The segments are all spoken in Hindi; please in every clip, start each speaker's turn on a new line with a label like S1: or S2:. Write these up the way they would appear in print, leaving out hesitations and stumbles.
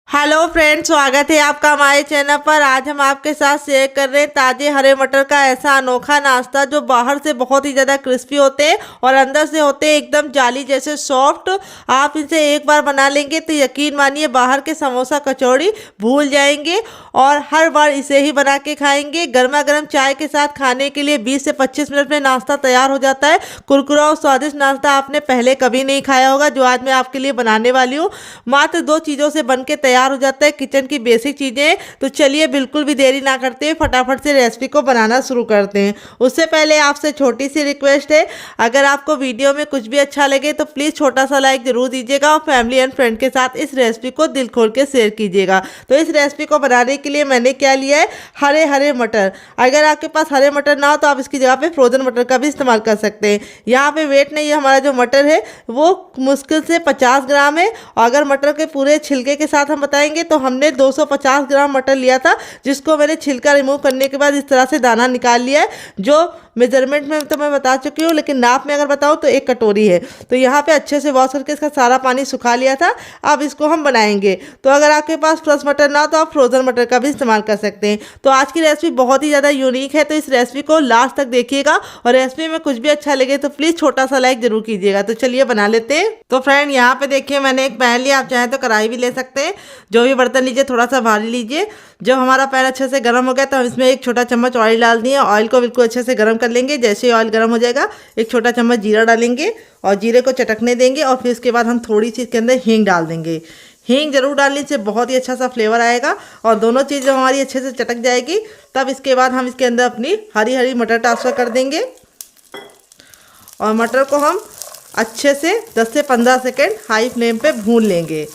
S1: हेलो फ्रेंड्स, स्वागत है आपका हमारे चैनल पर। आज हम आपके साथ शेयर कर रहे हैं ताजे हरे मटर का ऐसा अनोखा नाश्ता जो बाहर से बहुत ही ज़्यादा क्रिस्पी होते हैं और अंदर से होते हैं एकदम जाली जैसे सॉफ्ट। आप इसे एक बार बना लेंगे तो यकीन मानिए बाहर के समोसा कचौड़ी भूल जाएंगे और हर बार इसे ही बना के खाएंगे। गर्मा गर्म चाय के साथ खाने के लिए 20 से 25 मिनट में नाश्ता तैयार हो जाता है। कुरकुरा और स्वादिष्ट नाश्ता आपने पहले कभी नहीं खाया होगा जो आज मैं आपके लिए बनाने वाली हूँ। मात्र 2 चीज़ों से बन के तैयार हो जाता है, किचन की बेसिक चीज़ें। तो चलिए बिल्कुल भी देरी ना करते हुए फटाफट से रेसिपी को बनाना शुरू करते हैं। उससे पहले आपसे छोटी सी रिक्वेस्ट है, अगर आपको वीडियो में कुछ भी अच्छा लगे तो प्लीज़ छोटा सा लाइक जरूर दीजिएगा और फैमिली एंड फ्रेंड के साथ इस रेसिपी को दिल खोल के शेयर कीजिएगा। तो इस रेसिपी को बनाने के लिए मैंने क्या लिया है, हरे हरे मटर। अगर आपके पास हरे मटर ना हो तो आप इसकी जगह पे फ्रोजन मटर का भी इस्तेमाल कर सकते हैं। यहाँ पे वेट नहीं है, हमारा जो मटर है वो मुश्किल से 50 ग्राम है। और अगर मटर के पूरे छिलके के साथ हम बताएंगे तो हमने 250 ग्राम मटर लिया था, जिसको मैंने छिलका रिमूव करने के बाद इस तरह से दाना निकाल लिया है। जो मेजरमेंट में तो मैं बता चुकी हूँ, लेकिन नाप में अगर बताऊँ तो 1 कटोरी है। तो यहाँ पे अच्छे से वॉश करके इसका सारा पानी सुखा लिया था। अब इसको हम बनाएंगे। तो अगर आपके पास फ्रेश मटर ना हो तो आप फ्रोजन मटर का भी इस्तेमाल कर सकते हैं। तो आज की रेसिपी बहुत ही ज़्यादा यूनिक है, तो इस रेसिपी को लास्ट तक देखिएगा और रेसिपी में कुछ भी अच्छा लगे तो प्लीज़ छोटा सा लाइक जरूर कीजिएगा। तो चलिए बना लेते हैं। तो फ्रेंड यहाँ पे देखिए मैंने एक पैन लिया, आप चाहें तो कढ़ाई भी ले सकते हैं। जो भी बर्तन लीजिए थोड़ा सा भारी लीजिए। जब हमारा पैन अच्छे से गर्म हो गया तो हम इसमें 1 छोटा चम्मच ऑयल डाल दिए। ऑयल को बिल्कुल अच्छे से गर्म कर लेंगे। जैसे ही ऑयल गर्म हो जाएगा 1 छोटा चम्मच जीरा डालेंगे और जीरे को चटकने देंगे। और फिर इसके बाद हम थोड़ी सी इसके अंदर हींग डाल देंगे। हींग जरूर डालने से बहुत ही अच्छा सा फ्लेवर आएगा। और दोनों चीज़ जब हमारी अच्छे से चटक जाएगी तब इसके बाद हम इसके अंदर अपनी हरी हरी मटर ट्रांसफ़र कर देंगे। और मटर को हम अच्छे से 10 से 15 सेकेंड हाई फ्लेम पे भून लेंगे।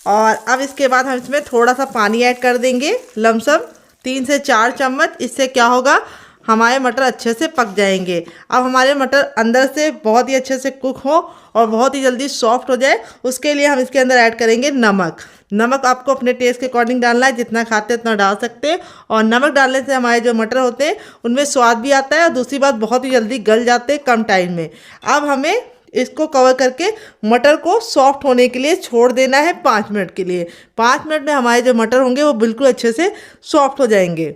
S1: और अब इसके बाद हम इसमें थोड़ा सा पानी ऐड कर देंगे, लमसम 3 से 4 चम्मच। इससे क्या होगा, हमारे मटर अच्छे से पक जाएंगे। अब हमारे मटर अंदर से बहुत ही अच्छे से कुक हो और बहुत ही जल्दी सॉफ्ट हो जाए, उसके लिए हम इसके अंदर ऐड करेंगे नमक। नमक आपको अपने टेस्ट के अकॉर्डिंग डालना है, जितना खाते हैं उतना डाल सकते हैं। और नमक डालने से हमारे जो मटर होते हैं उनमें स्वाद भी आता है और दूसरी बात बहुत ही जल्दी गल जाते हैं कम टाइम में। अब हमें इसको कवर करके मटर को सॉफ्ट होने के लिए छोड़ देना है 5 मिनट के लिए। 5 मिनट में हमारे जो मटर होंगे वो बिल्कुल अच्छे से सॉफ्ट हो जाएंगे।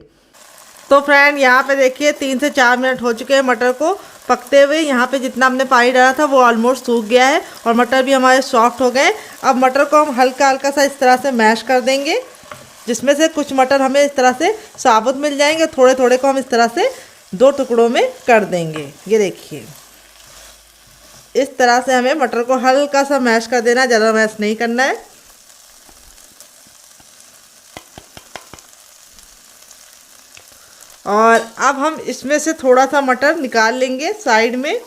S1: तो फ्रेंड यहाँ पे देखिए 3 से 4 मिनट हो चुके हैं मटर को पकते हुए। यहाँ पे जितना हमने पानी डाला था वो ऑलमोस्ट सूख गया है और मटर भी हमारे सॉफ्ट हो गए। अब मटर को हम हल्का हल्का सा इस तरह से मैश कर देंगे, जिसमें से कुछ मटर हमें इस तरह से साबुत मिल जाएंगे। थोड़े थोड़े को हम इस तरह से 2 टुकड़ों में कर देंगे। ये देखिए इस तरह से हमें मटर को हल्का सा मैश कर देना है, ज़्यादा मैश नहीं करना है। और अब हम इसमें से थोड़ा सा मटर निकाल लेंगे साइड में,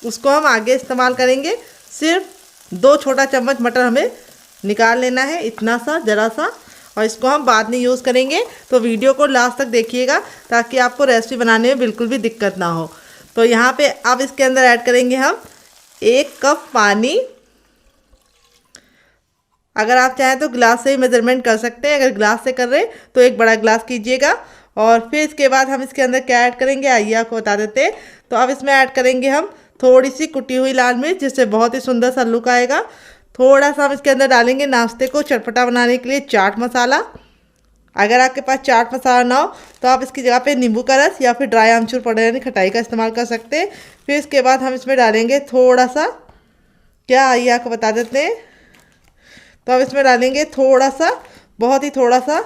S1: उसको हम आगे इस्तेमाल करेंगे। सिर्फ 2 छोटा चम्मच मटर हमें निकाल लेना है, इतना सा ज़रा सा। और इसको हम बाद में यूज़ करेंगे। तो वीडियो को लास्ट तक देखिएगा ताकि आपको रेसिपी बनाने में बिल्कुल भी दिक्कत ना हो। तो यहाँ पे अब इसके अंदर ऐड करेंगे हम 1 कप पानी। अगर आप चाहें तो गिलास से ही मेजरमेंट कर सकते हैं। अगर गिलास से कर रहे हैं तो 1 बड़ा गिलास कीजिएगा। और फिर इसके बाद हम इसके अंदर क्या ऐड करेंगे आइए आपको बता देते हैं। तो अब इसमें ऐड करेंगे हम थोड़ी सी कुटी हुई लाल मिर्च, जिससे बहुत ही सुंदर सा लुक आएगा। थोड़ा सा हम इसके अंदर डालेंगे नाश्ते को चटपटा बनाने के लिए चाट मसाला। अगर आपके पास चाट मसाला ना हो तो आप इसकी जगह पे नींबू का रस या फिर ड्राई आमचूर पाउडर यानी खटाई का इस्तेमाल कर सकते हैं। फिर इसके बाद हम इसमें डालेंगे थोड़ा सा, क्या आइए आपको बता देते हैं। तो अब इसमें डालेंगे थोड़ा सा, बहुत ही थोड़ा सा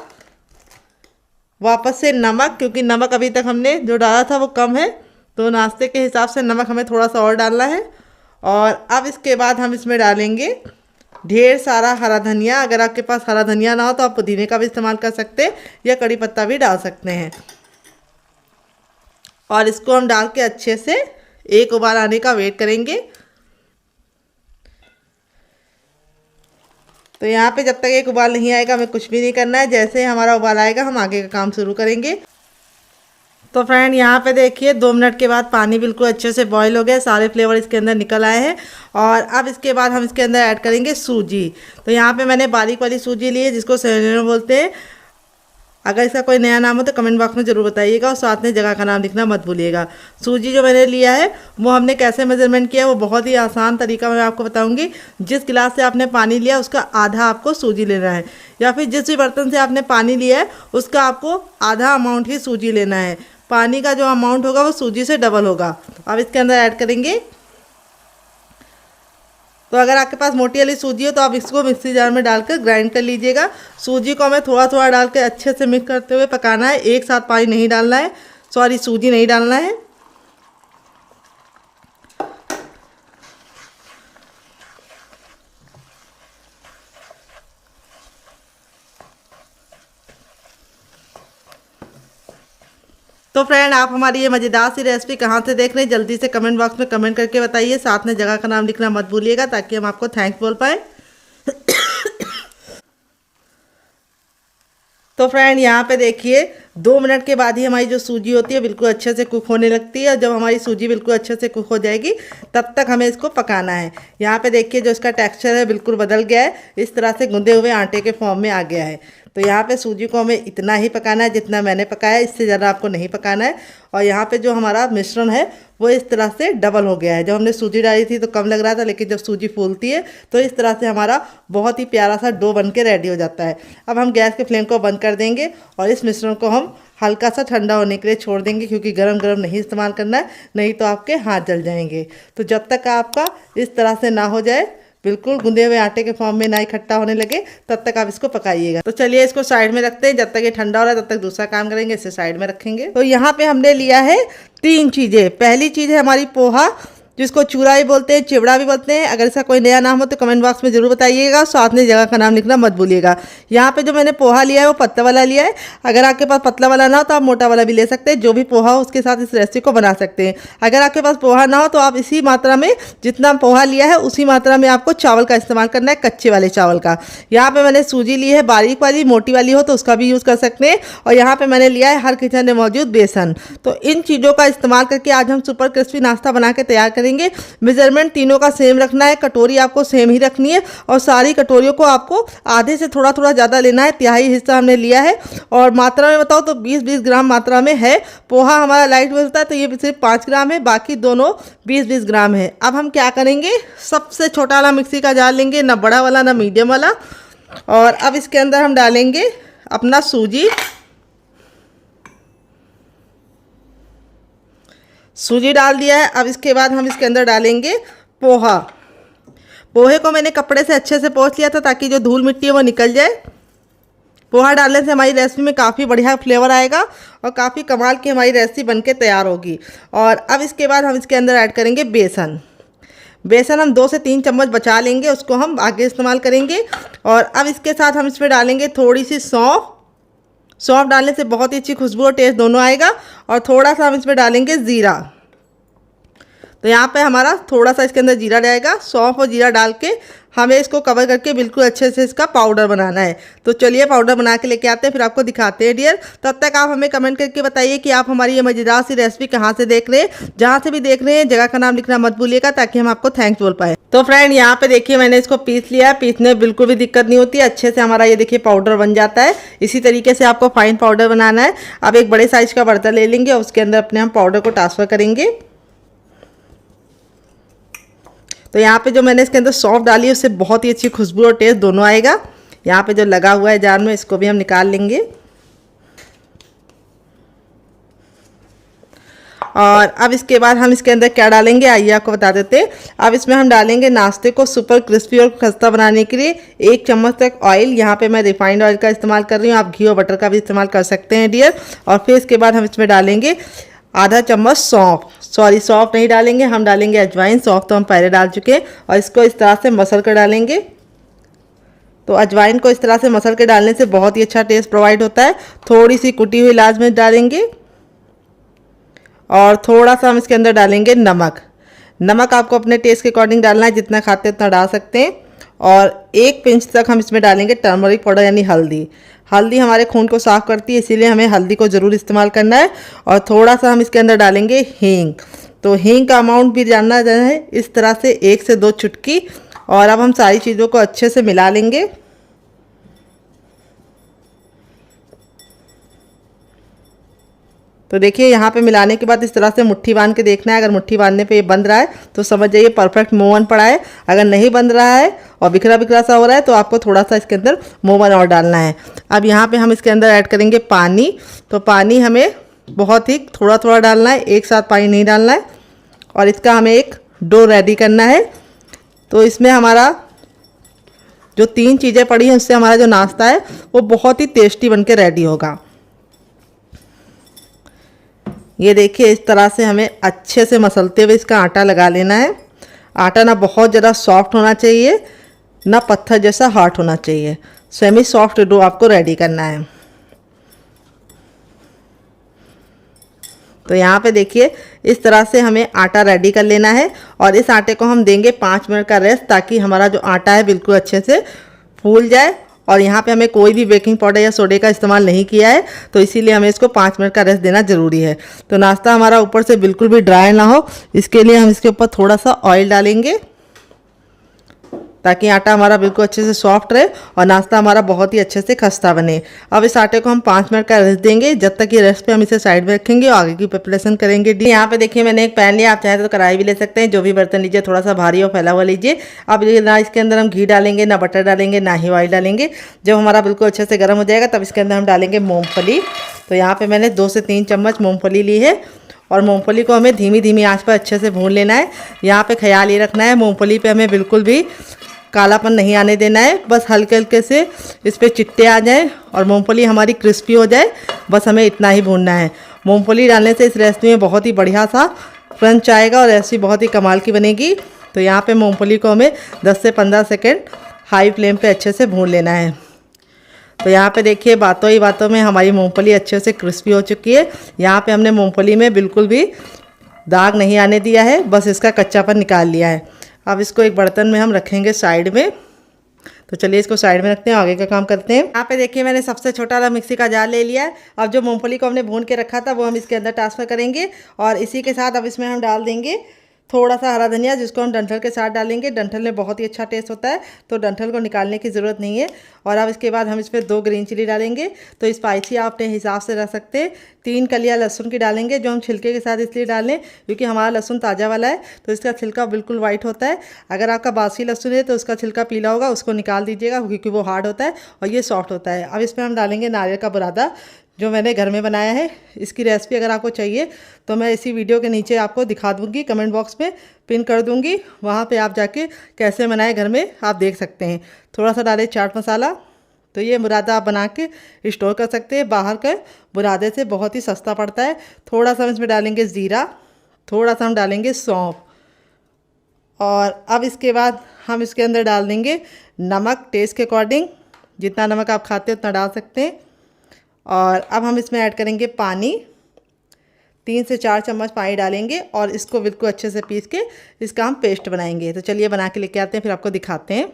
S1: वापस से नमक, क्योंकि नमक अभी तक हमने जो डाला था वो कम है। तो नाश्ते के हिसाब से नमक हमें थोड़ा सा और डालना है। और अब इसके बाद हम इसमें डालेंगे ढेर सारा हरा धनिया। अगर आपके पास हरा धनिया ना हो तो आप पुदीने का भी इस्तेमाल कर सकते हैं या कड़ी पत्ता भी डाल सकते हैं। और इसको हम डाल के अच्छे से 1 उबाल आने का वेट करेंगे। तो यहाँ पे जब तक 1 उबाल नहीं आएगा हमें कुछ भी नहीं करना है। जैसे ही हमारा उबाल आएगा हम आगे का काम शुरू करेंगे। तो फ्रेंड यहाँ पे देखिए 2 मिनट के बाद पानी बिल्कुल अच्छे से बॉईल हो गया, सारे फ्लेवर इसके अंदर निकल आए हैं। और अब इसके बाद हम इसके अंदर ऐड करेंगे सूजी। तो यहाँ पे मैंने बारीक वाली सूजी ली है, जिसको सेरेनो बोलते हैं। अगर इसका कोई नया नाम हो तो कमेंट बॉक्स में ज़रूर बताइएगा और साथ में जगह का नाम लिखना मत भूलिएगा। सूजी जो मैंने लिया है वो हमने कैसे मेजरमेंट किया है वो बहुत ही आसान तरीका मैं आपको बताऊंगी। जिस गिलास से आपने पानी लिया उसका आधा आपको सूजी लेना है, या फिर जिस भी बर्तन से आपने पानी लिया है उसका आपको आधा अमाउंट ही सूजी लेना है। पानी का जो अमाउंट होगा वो सूजी से डबल होगा। अब इसके अंदर ऐड करेंगे। तो अगर आपके पास मोटी वाली सूजी हो तो आप इसको मिक्सी जार में डालकर ग्राइंड कर लीजिएगा। सूजी को हमें थोड़ा थोड़ा डाल के अच्छे से मिक्स करते हुए पकाना है, एक साथ पानी नहीं डालना है, सॉरी सूजी नहीं डालना है। तो फ्रेंड, आप हमारी ये मज़ेदार सी रेसिपी कहाँ से देख रहे हैं जल्दी से कमेंट बॉक्स में कमेंट करके बताइए। साथ में जगह का नाम लिखना मत भूलिएगा ताकि हम आपको थैंक्स बोल पाएँ। तो फ्रेंड, यहाँ पे देखिए 2 मिनट के बाद ही हमारी जो सूजी होती है बिल्कुल अच्छे से कुक होने लगती है। और जब हमारी सूजी बिल्कुल अच्छे से कुक हो जाएगी तब तक हमें इसको पकाना है। यहाँ पे देखिए जो इसका टेक्सचर है बिल्कुल बदल गया है, इस तरह से गूंदे हुए आटे के फॉर्म में आ गया है। तो यहाँ पे सूजी को हमें इतना ही पकाना है जितना मैंने पकाया, इससे ज़्यादा आपको नहीं पकाना है। और यहाँ पे जो हमारा मिश्रण है वो इस तरह से डबल हो गया है। जब हमने सूजी डाली थी तो कम लग रहा था, लेकिन जब सूजी फूलती है तो इस तरह से हमारा बहुत ही प्यारा सा डो बन के रेडी हो जाता है। अब हम गैस के फ्लेम को बंद कर देंगे और इस मिश्रण को हम हल्का सा ठंडा होने के लिए छोड़ देंगे, क्योंकि गरम गरम नहीं इस्तेमाल करना है, नहीं तो आपके हाथ जल जाएंगे। तो जब तक आपका इस तरह से ना हो जाए, बिल्कुल गूंदे हुए आटे के फॉर्म में ना इकट्ठा होने लगे, तब तक आप इसको पकाइएगा। तो चलिए इसको साइड में रखते हैं। जब तक ये ठंडा हो रहा है तब तक दूसरा काम करेंगे, इसे साइड में रखेंगे। तो यहाँ पे हमने लिया है 3 चीज़ें। पहली चीज़ है हमारी पोहा, जिसको चूरा भी बोलते हैं, चिवड़ा भी बोलते हैं। अगर इसका कोई नया नाम हो तो कमेंट बॉक्स में ज़रूर बताइएगा, साथ में जगह का नाम लिखना मत भूलिएगा। यहाँ पे जो मैंने पोहा लिया है वो पतला वाला लिया है। अगर आपके पास पतला वाला ना हो तो आप मोटा वाला भी ले सकते हैं। जो भी पोहा हो उसके साथ इस रेसिपी को बना सकते हैं। अगर आपके पास पोहा ना हो तो आप इसी मात्रा में, जितना पोहा लिया है उसी मात्रा में आपको चावल का इस्तेमाल करना है, कच्चे वाले चावल का। यहाँ पर मैंने सूजी ली है बारीक वाली, मोटी वाली हो तो उसका भी यूज़ कर सकते हैं। और यहाँ पर मैंने लिया है हर किचन में मौजूद बेसन। तो इन चीज़ों का इस्तेमाल करके आज हम सुपर क्रिस्पी नाश्ता बना के तैयार करेंगे। मेजरमेंट तीनों का सेम रखना है, कटोरी आपको सेम ही रखनी है और सारी कटोरियों को आपको आधे से थोड़ा थोड़ा ज़्यादा लेना है। तिहाई हिस्सा हमने लिया है और मात्रा में बताओ तो 20-20 ग्राम मात्रा में है। पोहा हमारा लाइट मिलता है तो ये सिर्फ 5 ग्राम है, बाकी दोनों 20-20 ग्राम है। अब हम क्या करेंगे, सबसे छोटा वाला मिक्सी का जार लेंगे, ना बड़ा वाला ना मीडियम वाला। और अब इसके अंदर हम डालेंगे अपना सूजी डाल दिया है। अब इसके बाद हम इसके अंदर डालेंगे पोहा। पोहे को मैंने कपड़े से अच्छे से पोंछ लिया था ताकि जो धूल मिट्टी है वो निकल जाए। पोहा डालने से हमारी रेसिपी में काफ़ी बढ़िया फ्लेवर आएगा और काफ़ी कमाल की हमारी रेसिपी बनके तैयार होगी। और अब इसके बाद हम इसके अंदर ऐड करेंगे बेसन। बेसन हम 2 से 3 चम्मच बचा लेंगे, उसको हम आगे इस्तेमाल करेंगे। और अब इसके साथ हम इसमें डालेंगे थोड़ी सी सौंफ। सौंफ डालने से बहुत ही अच्छी खुशबू और टेस्ट दोनों आएगा। और थोड़ा सा हम इसमें डालेंगे ज़ीरा। तो यहाँ पे हमारा थोड़ा सा इसके अंदर जीरा जाएगा। सौंफ और जीरा डाल के हमें इसको कवर करके बिल्कुल अच्छे से इसका पाउडर बनाना है। तो चलिए पाउडर बना के लेके आते हैं, फिर आपको दिखाते हैं डियर। तब तक आप हमें कमेंट करके बताइए कि आप हमारी ये मज़ेदार सी रेसिपी कहाँ से देख रहे हैं। जहाँ से भी देख रहे हैं जगह का नाम लिखना मत भूलिएगा ताकि हम आपको थैंक्स बोल पाए। तो फ्रेंड, यहाँ पे देखिए मैंने इसको पीस लिया है। पीसने में बिल्कुल भी दिक्कत नहीं होती है, अच्छे से हमारा ये देखिए पाउडर बन जाता है। इसी तरीके से आपको फाइन पाउडर बनाना है। अब एक बड़े साइज का बर्तन ले लेंगे और उसके अंदर अपने हम पाउडर को ट्रांसफ़र करेंगे। तो यहाँ पे जो मैंने इसके अंदर सौंफ डाली है उससे बहुत ही अच्छी खुशबू और टेस्ट दोनों आएगा। यहाँ पे जो लगा हुआ है जार में इसको भी हम निकाल लेंगे। और अब इसके बाद हम इसके अंदर क्या डालेंगे आइए आपको बता देते हैं। अब इसमें हम डालेंगे नाश्ते को सुपर क्रिस्पी और खस्ता बनाने के लिए 1 चम्मच तक ऑयल। यहाँ पे मैं रिफाइंड ऑयल का इस्तेमाल कर रही हूँ, आप घी और बटर का भी इस्तेमाल कर सकते हैं डियर। और फिर इसके बाद हम इसमें डालेंगे आधा चम्मच सौंफ, सौंफ नहीं डालेंगे, हम डालेंगे अजवाइन। सौंफ तो हम पहले डाल चुके हैं। और इसको इस तरह से मसल कर डालेंगे। तो अजवाइन को इस तरह से मसल के डालने से बहुत ही अच्छा टेस्ट प्रोवाइड होता है। थोड़ी सी कुटी हुई लाल मिर्च डालेंगे और थोड़ा सा हम इसके अंदर डालेंगे नमक। नमक आपको अपने टेस्ट के अकॉर्डिंग डालना है, जितना खाते हैं उतना डाल सकते हैं। और 1 पिंच तक हम इसमें डालेंगे टर्मरिक पाउडर यानी हल्दी। हल्दी हमारे खून को साफ़ करती है, इसीलिए हमें हल्दी को ज़रूर इस्तेमाल करना है। और थोड़ा सा हम इसके अंदर डालेंगे हींग। तो हींग का अमाउंट भी जानना है, इस तरह से 1 से 2 चुटकी। और अब हम सारी चीज़ों को अच्छे से मिला लेंगे। तो देखिए यहाँ पे मिलाने के बाद इस तरह से मुट्ठी बांध के देखना है। अगर मुट्ठी बांधने पे ये बंध रहा है तो समझ जाइए परफेक्ट मोवन पड़ा है। अगर नहीं बंध रहा है और बिखरा बिखरा सा हो रहा है तो आपको थोड़ा सा इसके अंदर मोवन और डालना है। अब यहाँ पे हम इसके अंदर ऐड करेंगे पानी। तो पानी हमें बहुत ही थोड़ा थोड़ा डालना है, एक साथ पानी नहीं डालना है। और इसका हमें एक डो रेडी करना है। तो इसमें हमारा जो 3 चीज़ें पड़ी हैं उससे हमारा जो नाश्ता है वो बहुत ही टेस्टी बनके रेडी होगा। ये देखिए इस तरह से हमें अच्छे से मसलते हुए इसका आटा लगा लेना है। आटा ना बहुत ज़्यादा सॉफ्ट होना चाहिए ना पत्थर जैसा हार्ड होना चाहिए। सेमी सॉफ्ट डो आपको रेडी करना है। तो यहाँ पे देखिए इस तरह से हमें आटा रेडी कर लेना है और इस आटे को हम देंगे 5 मिनट का रेस्ट, ताकि हमारा जो आटा है बिल्कुल अच्छे से फूल जाए। और यहाँ पे हमें कोई भी बेकिंग पाउडर या सोडे का इस्तेमाल नहीं किया है, तो इसीलिए हमें इसको 5 मिनट का रेस्ट देना ज़रूरी है। तो नाश्ता हमारा ऊपर से बिल्कुल भी ड्राई ना हो, इसके लिए हम इसके ऊपर थोड़ा सा ऑयल डालेंगे ताकि आटा हमारा बिल्कुल अच्छे से सॉफ्ट रहे और नाश्ता हमारा बहुत ही अच्छे से खस्ता बने। अब इस आटे को हम 5 मिनट का रेस्ट देंगे। जब तक ये रेस्ट पे हम इसे साइड में रखेंगे और आगे की प्रिपरेशन करेंगे। यहाँ पे देखिए मैंने एक पैन लिया, आप चाहें तो कढ़ाई भी ले सकते हैं। जो भी बर्तन लीजिए थोड़ा सा भारी और फैला हुआ लीजिए। अब ना इसके अंदर हम घी डालेंगे, ना बटर डालेंगे, ना ही ऑयल डालेंगे। जब हमारा बिल्कुल अच्छे से गर्म हो जाएगा तब इसके अंदर हम डालेंगे मूँगफली। तो यहाँ पर मैंने 2 से 3 चम्मच मूँगफली ली है और मूँगफली को हमें धीमी धीमी आँच पर अच्छे से भून लेना है। यहाँ पर ख्याल ये रखना है मूँगफली पर हमें बिल्कुल भी कालापन नहीं आने देना है। बस हल्के हल्के से इस पर चिट्टे आ जाएं और मूंगफली हमारी क्रिस्पी हो जाए, बस हमें इतना ही भूनना है। मूंगफली डालने से इस रेसिपी में बहुत ही बढ़िया सा क्रंच आएगा और रेसिपी बहुत ही कमाल की बनेगी। तो यहाँ पे मूंगफली को हमें 10 से 15 सेकेंड हाई फ्लेम पे अच्छे से भून लेना है। तो यहाँ पे देखिए बातों ही बातों में हमारी मूंगफली अच्छे से क्रिस्पी हो चुकी है। यहाँ पे हमने मूंगफली में बिल्कुल भी दाग नहीं आने दिया है, बस इसका कच्चापन निकाल लिया है। अब इसको एक बर्तन में हम रखेंगे साइड में। तो चलिए इसको साइड में रखते हैं, आगे का काम करते हैं। यहाँ पे देखिए मैंने सबसे छोटा वाला मिक्सी का जार ले लिया है। अब जो मूंगफली को हमने भून के रखा था वो हम इसके अंदर ट्रांसफ़र करेंगे और इसी के साथ अब इसमें हम डाल देंगे थोड़ा सा हरा धनिया, जिसको हम डंठल के साथ डालेंगे। डंठल में बहुत ही अच्छा टेस्ट होता है, तो डंठल को निकालने की ज़रूरत नहीं है। और अब इसके बाद हम इस पर 2 ग्रीन चिली डालेंगे। तो स्पाइसी आप अपने हिसाब से रख सकते हैं। 3 कलियां लहसुन की डालेंगे, जो हम छिलके के साथ इसलिए डालें क्योंकि हमारा लहसुन ताज़ा वाला है, तो इसका छिलका बिल्कुल वाइट होता है। अगर आपका बासी लहसुन है तो उसका छिलका पीला होगा, उसको निकाल दीजिएगा क्योंकि वो हार्ड होता है और ये सॉफ्ट होता है। अब इसमें हम डालेंगे नारियल का बुरादा, जो मैंने घर में बनाया है। इसकी रेसिपी अगर आपको चाहिए तो मैं इसी वीडियो के नीचे आपको दिखा दूंगी, कमेंट बॉक्स में पिन कर दूंगी। वहाँ पे आप जाके कैसे बनाए घर में आप देख सकते हैं। थोड़ा सा डालें चाट मसाला। तो ये बुरादा आप बना के स्टोर कर सकते हैं, बाहर के बुरादे से बहुत ही सस्ता पड़ता है। थोड़ा सा हम इसमें डालेंगे ज़ीरा, थोड़ा सा हम डालेंगे सौंफ और अब इसके बाद हम इसके अंदर डाल देंगे नमक टेस्ट के अकॉर्डिंग। जितना नमक आप खाते हैं उतना डाल सकते हैं। और अब हम इसमें ऐड करेंगे पानी, 3 से 4 चम्मच पानी डालेंगे और इसको बिल्कुल अच्छे से पीस के इसका हम पेस्ट बनाएंगे। तो चलिए बना के लेके आते हैं, फिर आपको दिखाते हैं।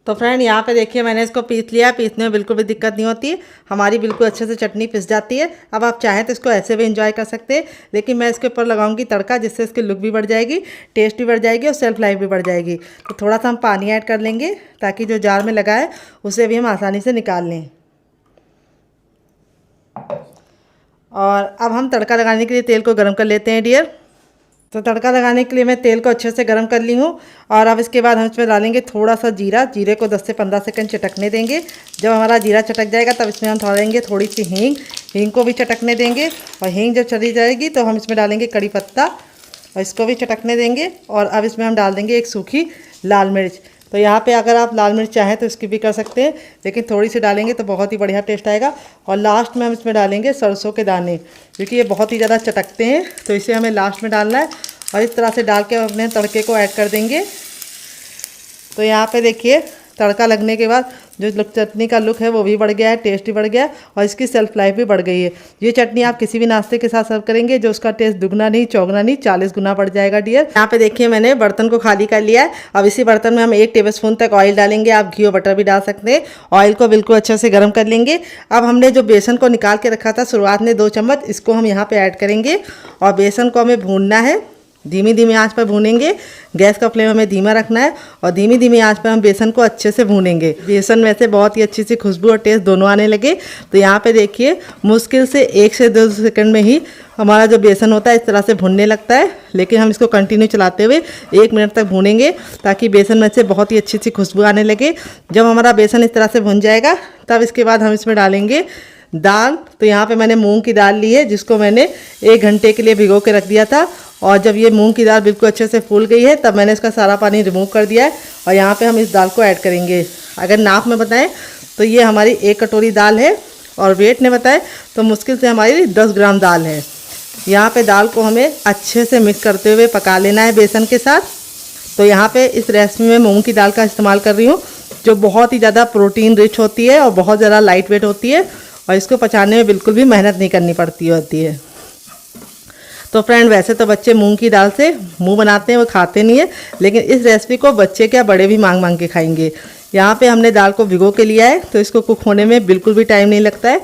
S1: तो फ्रेंड यहाँ पे देखिए मैंने इसको पीस लिया। पीसने में बिल्कुल भी दिक्कत नहीं होती है, हमारी बिल्कुल अच्छे से चटनी पिस जाती है। अब आप चाहें तो इसको ऐसे भी एंजॉय कर सकते हैं, लेकिन मैं इसके ऊपर लगाऊंगी तड़का, जिससे इसकी लुक भी बढ़ जाएगी, टेस्ट भी बढ़ जाएगी और सेल्फ लाइफ भी बढ़ जाएगी। तो थोड़ा सा हम पानी ऐड कर लेंगे ताकि जो जार में लगा है उसे भी हम आसानी से निकाल लें। और अब हम तड़का लगाने के लिए तेल को गर्म कर लेते हैं डियर। तो तड़का लगाने के लिए मैं तेल को अच्छे से गर्म कर ली हूँ और अब इसके बाद हम इसमें डालेंगे थोड़ा सा जीरा। जीरे को 10 से 15 सेकंड चटकने देंगे। जब हमारा जीरा चटक जाएगा तब इसमें हम डालेंगे थोड़ी सी हींग। हींग को भी चटकने देंगे और हींग जब चली जाएगी तो हम इसमें डालेंगे कड़ी पत्ता और इसको भी चटकने देंगे। और अब इसमें हम डाल देंगे एक सूखी लाल मिर्च। तो यहाँ पे अगर आप लाल मिर्च चाहें तो स्किप भी कर सकते हैं, लेकिन थोड़ी सी डालेंगे तो बहुत ही बढ़िया टेस्ट आएगा। और लास्ट में हम इसमें डालेंगे सरसों के दाने, क्योंकि ये बहुत ही ज़्यादा चटकते हैं, तो इसे हमें लास्ट में डालना है। और इस तरह से डाल के अपने तड़के को ऐड कर देंगे। तो यहाँ पे देखिए तड़का लगने के बाद जो चटनी का लुक है वो भी बढ़ गया है, टेस्ट भी बढ़ गया है और इसकी सेल्फ लाइफ भी बढ़ गई है। ये चटनी आप किसी भी नाश्ते के साथ सर्व करेंगे जो उसका टेस्ट दुगना नहीं चौगुना नहीं 40 गुना बढ़ जाएगा डियर। यहाँ पे देखिए मैंने बर्तन को खाली कर लिया है। अब इसी बर्तन में हम 1 टेबलस्पून तक ऑयल डालेंगे। आप घी और बटर भी डाल सकते हैं। ऑयल को बिल्कुल अच्छे से गर्म कर लेंगे। अब हमने जो बेसन को निकाल के रखा था शुरुआत में 2 चम्मच, इसको हम यहाँ पर ऐड करेंगे और बेसन को हमें भूनना है। धीमी धीमी आंच पर भूनेंगे। गैस का फ्लेम हमें धीमा रखना है और धीमी धीमी आंच पर हम बेसन को अच्छे से भूनेंगे। बेसन में से बहुत ही अच्छी सी खुशबू और टेस्ट दोनों आने लगे। तो यहाँ पे देखिए मुश्किल से 1 से 2 सेकंड में ही हमारा जो बेसन होता है इस तरह से भुनने लगता है। लेकिन हम इसको कंटिन्यू चलाते हुए 1 मिनट तक भूनेंगे ताकि बेसन में से बहुत ही अच्छी सी खुशबू आने लगे। जब हमारा बेसन इस तरह से भुन जाएगा तब इसके बाद हम इसमें डालेंगे दाल। तो यहाँ पे मैंने मूंग की दाल ली है जिसको मैंने 1 घंटे के लिए भिगो के रख दिया था। और जब ये मूंग की दाल बिल्कुल अच्छे से फूल गई है तब मैंने इसका सारा पानी रिमूव कर दिया है और यहाँ पे हम इस दाल को ऐड करेंगे। अगर नाप में बताएं तो ये हमारी 1 कटोरी दाल है और वेट ने बताएं तो मुश्किल से हमारी 10 ग्राम दाल है। यहाँ पे दाल को हमें अच्छे से मिक्स करते हुए पका लेना है बेसन के साथ। तो यहाँ पे इस रेसिपी में मूंग की दाल का इस्तेमाल कर रही हूँ जो बहुत ही ज़्यादा प्रोटीन रिच होती है और बहुत ज़्यादा लाइट वेट होती है और इसको पचाने में बिल्कुल भी मेहनत नहीं करनी पड़ती होती है। तो फ्रेंड वैसे तो बच्चे मूंग की दाल से मुंह बनाते हैं, वो खाते नहीं है, लेकिन इस रेसिपी को बच्चे क्या बड़े भी मांग मांग के खाएंगे। यहाँ पे हमने दाल को भिगो के लिया है तो इसको कुक होने में बिल्कुल भी टाइम नहीं लगता है।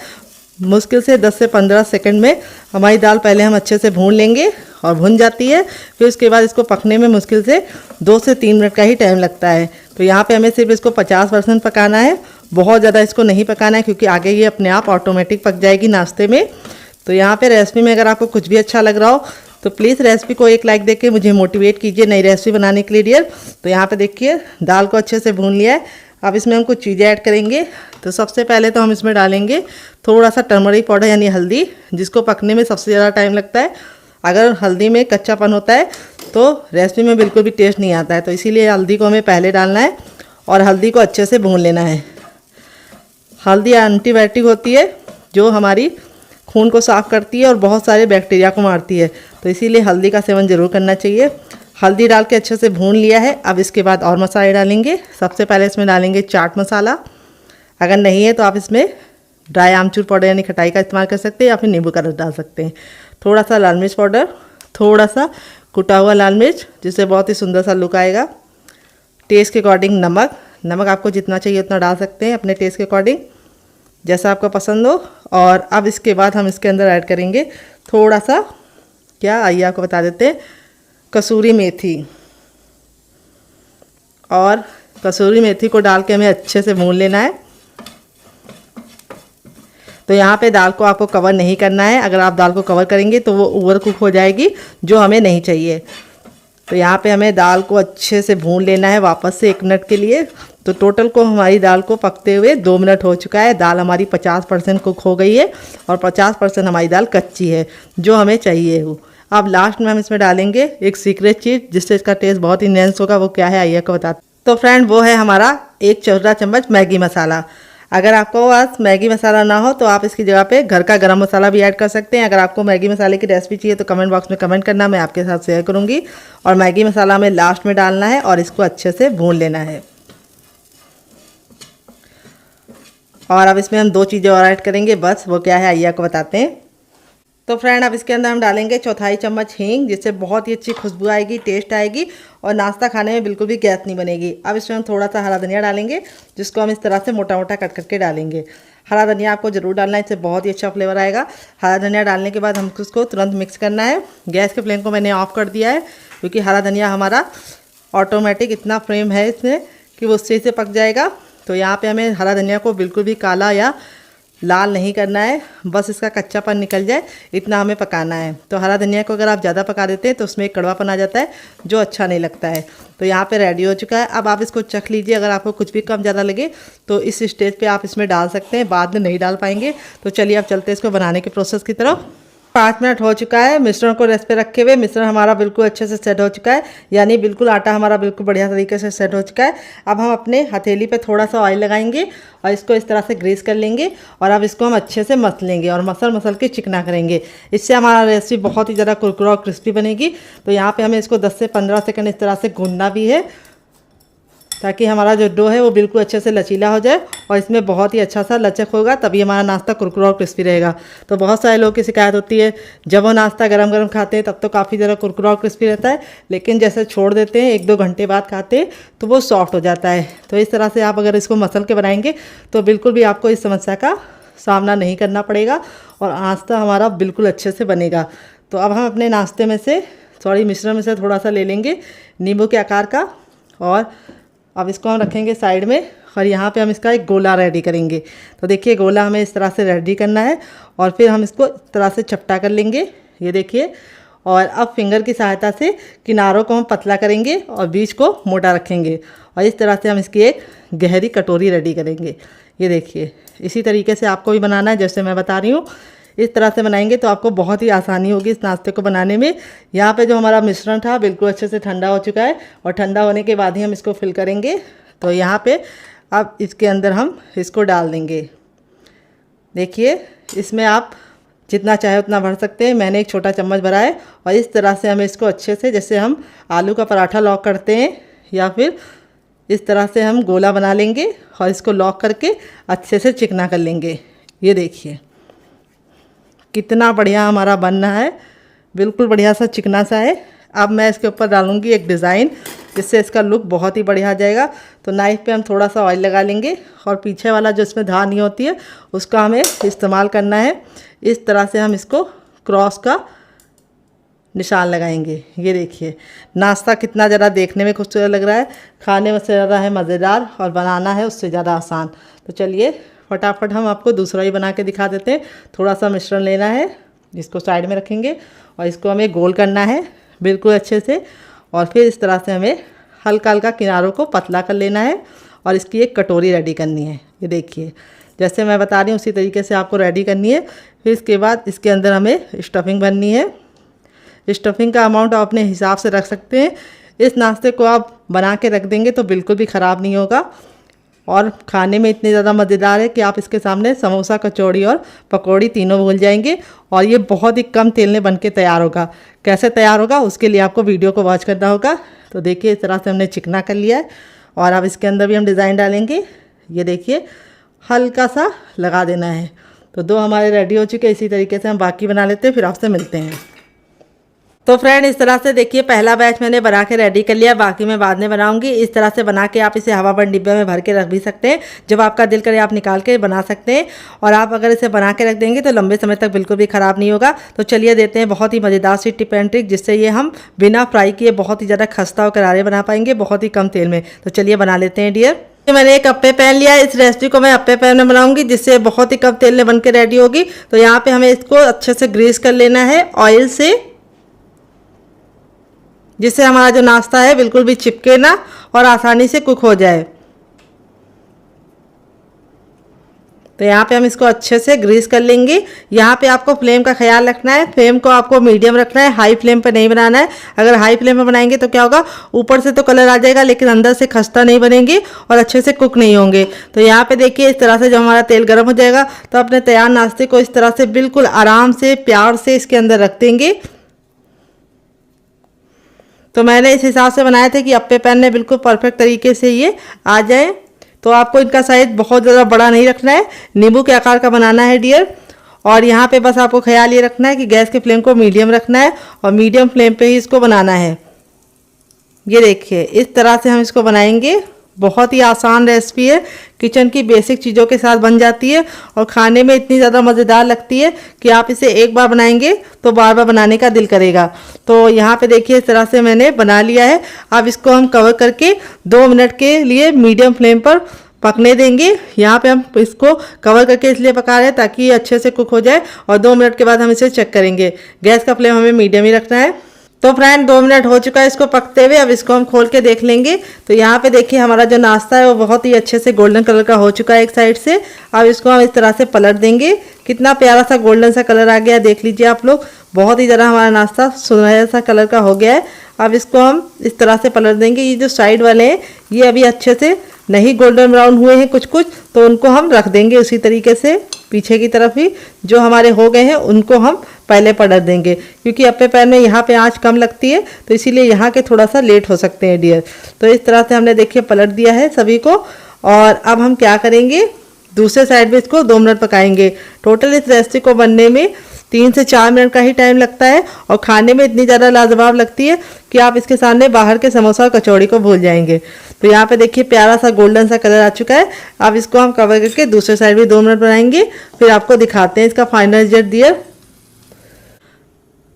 S1: मुश्किल से 10 से 15 सेकंड में हमारी दाल पहले हम अच्छे से भून लेंगे और भुन जाती है। फिर उसके बाद इसको पकने में मुश्किल से 2 से 3 मिनट का ही टाइम लगता है। तो यहाँ पे हमें सिर्फ इसको 50% पकाना है, बहुत ज़्यादा इसको नहीं पकाना है क्योंकि आगे ये अपने आप ऑटोमेटिक पक जाएगी नाश्ते में। तो यहाँ पे रेसिपी में अगर आपको कुछ भी अच्छा लग रहा हो तो प्लीज़ रेसिपी को एक लाइक देके मुझे मोटिवेट कीजिए नई रेसिपी बनाने के लिए डियर। तो यहाँ पे देखिए दाल को अच्छे से भून लिया है। अब इसमें हम कुछ चीज़ें ऐड करेंगे। तो सबसे पहले तो हम इसमें डालेंगे थोड़ा सा टर्मरिक पाउडर यानी हल्दी, जिसको पकने में सबसे ज़्यादा टाइम लगता है। अगर हल्दी में कच्चापन होता है तो रेसिपी में बिल्कुल भी टेस्ट नहीं आता है, तो इसीलिए हल्दी को हमें पहले डालना है और हल्दी को अच्छे से भून लेना है। हल्दी एंटीबायोटिक होती है जो हमारी खून को साफ़ करती है और बहुत सारे बैक्टीरिया को मारती है, तो इसीलिए हल्दी का सेवन ज़रूर करना चाहिए। हल्दी डाल के अच्छे से भून लिया है। अब इसके बाद और मसाले डालेंगे। सबसे पहले इसमें डालेंगे चाट मसाला, अगर नहीं है तो आप इसमें ड्राई आमचूर पाउडर यानी खटाई का इस्तेमाल कर सकते हैं या फिर नींबू का रस डाल सकते हैं। थोड़ा सा लाल मिर्च पाउडर, थोड़ा सा कुटा हुआ लाल मिर्च जिससे बहुत ही सुंदर सा लुक आएगा। टेस्ट के अकॉर्डिंग नमक आपको जितना चाहिए उतना डाल सकते हैं अपने टेस्ट के अकॉर्डिंग, जैसा आपको पसंद हो। और अब इसके बाद हम इसके अंदर ऐड करेंगे थोड़ा सा, क्या आइए आपको बता देते हैं, कसूरी मेथी। और कसूरी मेथी को डाल के हमें अच्छे से भून लेना है। तो यहाँ पे दाल को आपको कवर नहीं करना है, अगर आप दाल को कवर करेंगे तो वो ओवर कुक हो जाएगी जो हमें नहीं चाहिए। तो यहाँ पे हमें दाल को अच्छे से भून लेना है वापस से 1 मिनट के लिए। तो टोटल को हमारी दाल को पकते हुए 2 मिनट हो चुका है। दाल हमारी 50% कुक हो गई है और 50% हमारी दाल कच्ची है जो हमें चाहिए हो। अब लास्ट में हम इसमें डालेंगे एक सीक्रेट चीज़ जिससे इसका टेस्ट बहुत ही इनहेंस होगा। वो क्या है आइए आपको बताते। तो फ्रेंड वो है हमारा 1 छोटा चम्मच मैगी मसाला। अगर आपको पास मैगी मसाला ना हो तो आप इसकी जगह पे घर का गरम मसाला भी ऐड कर सकते हैं। अगर आपको मैगी मसाले की रेसिपी चाहिए तो कमेंट बॉक्स में कमेंट करना, मैं आपके साथ शेयर करूंगी। और मैगी मसाला हमें लास्ट में डालना है और इसको अच्छे से भून लेना है। और अब इसमें हम 2 चीज़ें और ऐड करेंगे, बस वो क्या है आइए आपको बताते हैं। तो फ्रेंड अब इसके अंदर हम डालेंगे 1/4 चम्मच हींग, जिससे बहुत ही अच्छी खुशबू आएगी, टेस्ट आएगी और नाश्ता खाने में बिल्कुल भी गैस नहीं बनेगी। अब इसमें हम थोड़ा सा हरा धनिया डालेंगे जिसको हम इस तरह से मोटा मोटा कट करके डालेंगे। हरा धनिया आपको ज़रूर डालना है, इससे बहुत ही अच्छा फ्लेवर आएगा। हरा धनिया डालने के बाद हमको उसको तुरंत मिक्स करना है। गैस के फ्लेम को मैंने ऑफ कर दिया है क्योंकि हरा धनिया हमारा ऑटोमेटिक इतना फ्लेम है इसमें कि वो उससे पक जाएगा। तो यहाँ पे हमें हरा धनिया को बिल्कुल भी काला या लाल नहीं करना है, बस इसका कच्चापन निकल जाए इतना हमें पकाना है। तो हरा धनिया को अगर आप ज़्यादा पका देते हैं तो उसमें एक कड़वापन आ जाता है जो अच्छा नहीं लगता है। तो यहाँ पे रेडी हो चुका है। अब आप इसको चख लीजिए, अगर आपको कुछ भी कम ज़्यादा लगे तो इस स्टेज पे आप इसमें डाल सकते हैं, बाद में नहीं डाल पाएंगे। तो चलिए अब चलते हैं इसको बनाने के प्रोसेस की तरफ। 5 मिनट हो चुका है मिश्रण को रेस्ट पे रखे हुए। मिश्रण हमारा बिल्कुल अच्छे से सेट हो चुका है, यानी बिल्कुल आटा हमारा बिल्कुल बढ़िया तरीके से सेट हो चुका है। अब हम अपने हथेली पे थोड़ा सा ऑयल लगाएंगे और इसको इस तरह से ग्रीस कर लेंगे और अब इसको हम अच्छे से मसल लेंगे और मसल के चिकना करेंगे। इससे हमारा रेसिपी बहुत ही ज़्यादा कुरकुरा और क्रिस्पी बनेगी। तो यहाँ पर हमें इसको 10 से 15 सेकेंड इस तरह से गूंदना भी है ताकि हमारा जो डो है वो बिल्कुल अच्छे से लचीला हो जाए और इसमें बहुत ही अच्छा सा लचक होगा, तभी हमारा नाश्ता कुरकुरा और क्रिस्पी रहेगा। तो बहुत सारे लोगों की शिकायत होती है जब वो नाश्ता गरम गरम खाते हैं तब तो काफ़ी ज़्यादा कुरकुरा और क्रिस्पी रहता है, लेकिन जैसे छोड़ देते हैं 1-2 घंटे बाद खाते हैं तो वो सॉफ्ट हो जाता है। तो इस तरह से आप अगर इसको मसल के बनाएंगे तो बिल्कुल भी आपको इस समस्या का सामना नहीं करना पड़ेगा और नाश्ता हमारा बिल्कुल अच्छे से बनेगा। तो अब हम अपने नाश्ते में से मिश्रण में से थोड़ा सा ले लेंगे नींबू के आकार का, और अब इसको हम रखेंगे साइड में। और यहाँ पे हम इसका एक गोला रेडी करेंगे। तो देखिए गोला हमें इस तरह से रेडी करना है और फिर हम इसको इस तरह से चपटा कर लेंगे, ये देखिए। और अब फिंगर की सहायता से किनारों को हम पतला करेंगे और बीच को मोटा रखेंगे, और इस तरह से हम इसकी एक गहरी कटोरी रेडी करेंगे। ये देखिए इसी तरीके से आपको भी बनाना है जैसे मैं बता रही हूँ। इस तरह से बनाएंगे तो आपको बहुत ही आसानी होगी इस नाश्ते को बनाने में। यहाँ पे जो हमारा मिश्रण था बिल्कुल अच्छे से ठंडा हो चुका है, और ठंडा होने के बाद ही हम इसको फिल करेंगे। तो यहाँ पे अब इसके अंदर हम इसको डाल देंगे। देखिए इसमें आप जितना चाहे उतना भर सकते हैं, मैंने एक छोटा चम्मच भरा है। और इस तरह से हमें इसको अच्छे से, जैसे हम आलू का पराठा लॉक करते हैं, या फिर इस तरह से हम गोला बना लेंगे और इसको लॉक करके अच्छे से चिकना कर लेंगे। ये देखिए कितना बढ़िया हमारा बनना है, बिल्कुल बढ़िया सा चिकना सा है। अब मैं इसके ऊपर डालूंगी एक डिज़ाइन, जिससे इसका लुक बहुत ही बढ़िया आ जाएगा। तो नाइफ़ पे हम थोड़ा सा ऑयल लगा लेंगे, और पीछे वाला जो इसमें धार नहीं होती है उसका हमें इस्तेमाल करना है। इस तरह से हम इसको क्रॉस का निशान लगाएंगे। ये देखिए नाश्ता कितना ज़रा देखने में खूबसूरत लग रहा है, खाने में से ज़्यादा है मज़ेदार, और बनाना है उससे ज़्यादा आसान। तो चलिए फटाफट हम आपको दूसरा ही बना के दिखा देते हैं। थोड़ा सा मिश्रण लेना है, इसको साइड में रखेंगे, और इसको हमें गोल करना है बिल्कुल अच्छे से। और फिर इस तरह से हमें हल्का हल्का किनारों को पतला कर लेना है, और इसकी एक कटोरी रेडी करनी है। ये देखिए जैसे मैं बता रही हूँ उसी तरीके से आपको रेडी करनी है। फिर इसके बाद इसके अंदर हमें स्टफिंग भरनी है। स्टफिंग का अमाउंट आप अपने हिसाब से रख सकते हैं। इस नाश्ते को आप बना के रख देंगे तो बिल्कुल भी ख़राब नहीं होगा, और खाने में इतने ज़्यादा मज़ेदार है कि आप इसके सामने समोसा, कचौड़ी और पकौड़ी तीनों भूल जाएंगे। और ये बहुत ही कम तेल में बन के तैयार होगा। कैसे तैयार होगा उसके लिए आपको वीडियो को वॉच करना होगा। तो देखिए इस तरह से हमने चिकना कर लिया है, और अब इसके अंदर भी हम डिज़ाइन डालेंगे। ये देखिए हल्का सा लगा देना है। तो दो हमारे रेडी हो चुके हैं। इसी तरीके से हम बाकी बना लेते हैं, फिर आपसे मिलते हैं। तो फ्रेंड इस तरह से देखिए पहला बैच मैंने बना के रेडी कर लिया, बाकी मैं बाद में बनाऊंगी। इस तरह से बना के आप इसे हवा बंद डिब्बे में भर के रख भी सकते हैं। जब आपका दिल करे आप निकाल के बना सकते हैं, और आप अगर इसे बना के रख देंगे तो लंबे समय तक बिल्कुल भी ख़राब नहीं होगा। तो चलिए देते हैं बहुत ही मज़ेदार सी टिप एंड ट्रिक, जिससे ये हम बिना फ्राई किए बहुत ही ज़्यादा खस्ता और करारे बना पाएंगे बहुत ही कम तेल में। तो चलिए बना लेते हैं डियर। मैंने एक अप्पे पैन लिया है। इस रेसिपी को मैं अप्पे पैन में बनाऊंगी, जिससे बहुत ही कम तेल में बन के रेडी होगी। तो यहाँ पे हमें इसको अच्छे से ग्रीस कर लेना है ऑयल से, जिससे हमारा जो नाश्ता है बिल्कुल भी चिपके ना और आसानी से कुक हो जाए। तो यहाँ पे हम इसको अच्छे से ग्रीस कर लेंगे। यहाँ पे आपको फ्लेम का ख्याल रखना है, फ्लेम को आपको मीडियम रखना है, हाई फ्लेम पे नहीं बनाना है। अगर हाई फ्लेम पे बनाएंगे तो क्या होगा, ऊपर से तो कलर आ जाएगा लेकिन अंदर से खस्ता नहीं बनेंगे और अच्छे से कुक नहीं होंगे। तो यहाँ पे देखिए इस तरह से जब हमारा तेल गर्म हो जाएगा तो अपने तैयार नाश्ते को इस तरह से बिल्कुल आराम से प्यार से इसके अंदर रख देंगे। तो मैंने इस हिसाब से बनाए थे कि अप्पे पैन में बिल्कुल परफेक्ट तरीके से ये आ जाए। तो आपको इनका साइज बहुत ज़्यादा बड़ा नहीं रखना है, नींबू के आकार का बनाना है डियर। और यहाँ पे बस आपको ख्याल ये रखना है कि गैस के फ्लेम को मीडियम रखना है, और मीडियम फ्लेम पे ही इसको बनाना है। ये देखिए इस तरह से हम इसको बनाएंगे। बहुत ही आसान रेसिपी है, किचन की बेसिक चीज़ों के साथ बन जाती है, और खाने में इतनी ज़्यादा मज़ेदार लगती है कि आप इसे एक बार बनाएंगे तो बार बार बनाने का दिल करेगा। तो यहाँ पे देखिए इस तरह से मैंने बना लिया है। अब इसको हम कवर करके 2 मिनट के लिए मीडियम फ्लेम पर पकने देंगे। यहाँ पे हम इसको कवर करके इसलिए पका रहे हैं ताकि ये अच्छे से कुक हो जाए, और 2 मिनट के बाद हम इसे चेक करेंगे। गैस का फ्लेम हमें मीडियम ही रखना है। तो फ्रेंड 2 मिनट हो चुका है इसको पकते हुए। अब इसको हम खोल के देख लेंगे। तो यहाँ पे देखिए हमारा जो नाश्ता है वो बहुत ही अच्छे से गोल्डन कलर का हो चुका है एक साइड से। अब इसको हम इस तरह से पलट देंगे। कितना प्यारा सा गोल्डन सा कलर आ गया, देख लीजिए आप लोग। बहुत ही ज़रा हमारा नाश्ता सुनहरा सा कलर का हो गया है। अब इसको हम इस तरह से पलट देंगे। ये जो साइड वाले हैं ये अभी अच्छे से नहीं गोल्डन ब्राउन हुए हैं कुछ कुछ, तो उनको हम रख देंगे उसी तरीके से पीछे की तरफ ही। जो हमारे हो गए हैं उनको हम पहले पलट देंगे, क्योंकि अप्पे पैन में यहाँ पे आंच कम लगती है, तो इसीलिए यहाँ के थोड़ा सा लेट हो सकते हैं डियर। तो इस तरह से हमने देखिए पलट दिया है सभी को। और अब हम क्या करेंगे, दूसरे साइड में इसको 2 मिनट पकाएंगे। टोटल इस रेसिपी को बनने में 3 से 4 मिनट का ही टाइम लगता है, और खाने में इतनी ज़्यादा लाजवाब लगती है कि आप इसके सामने बाहर के समोसा और कचौड़ी को भूल जाएंगे। तो यहाँ पे देखिए प्यारा सा गोल्डन सा कलर आ चुका है। अब इसको हम कवर करके दूसरे साइड भी 2 मिनट बनाएंगे, फिर आपको दिखाते हैं इसका फाइनल रिजल्ट डियर।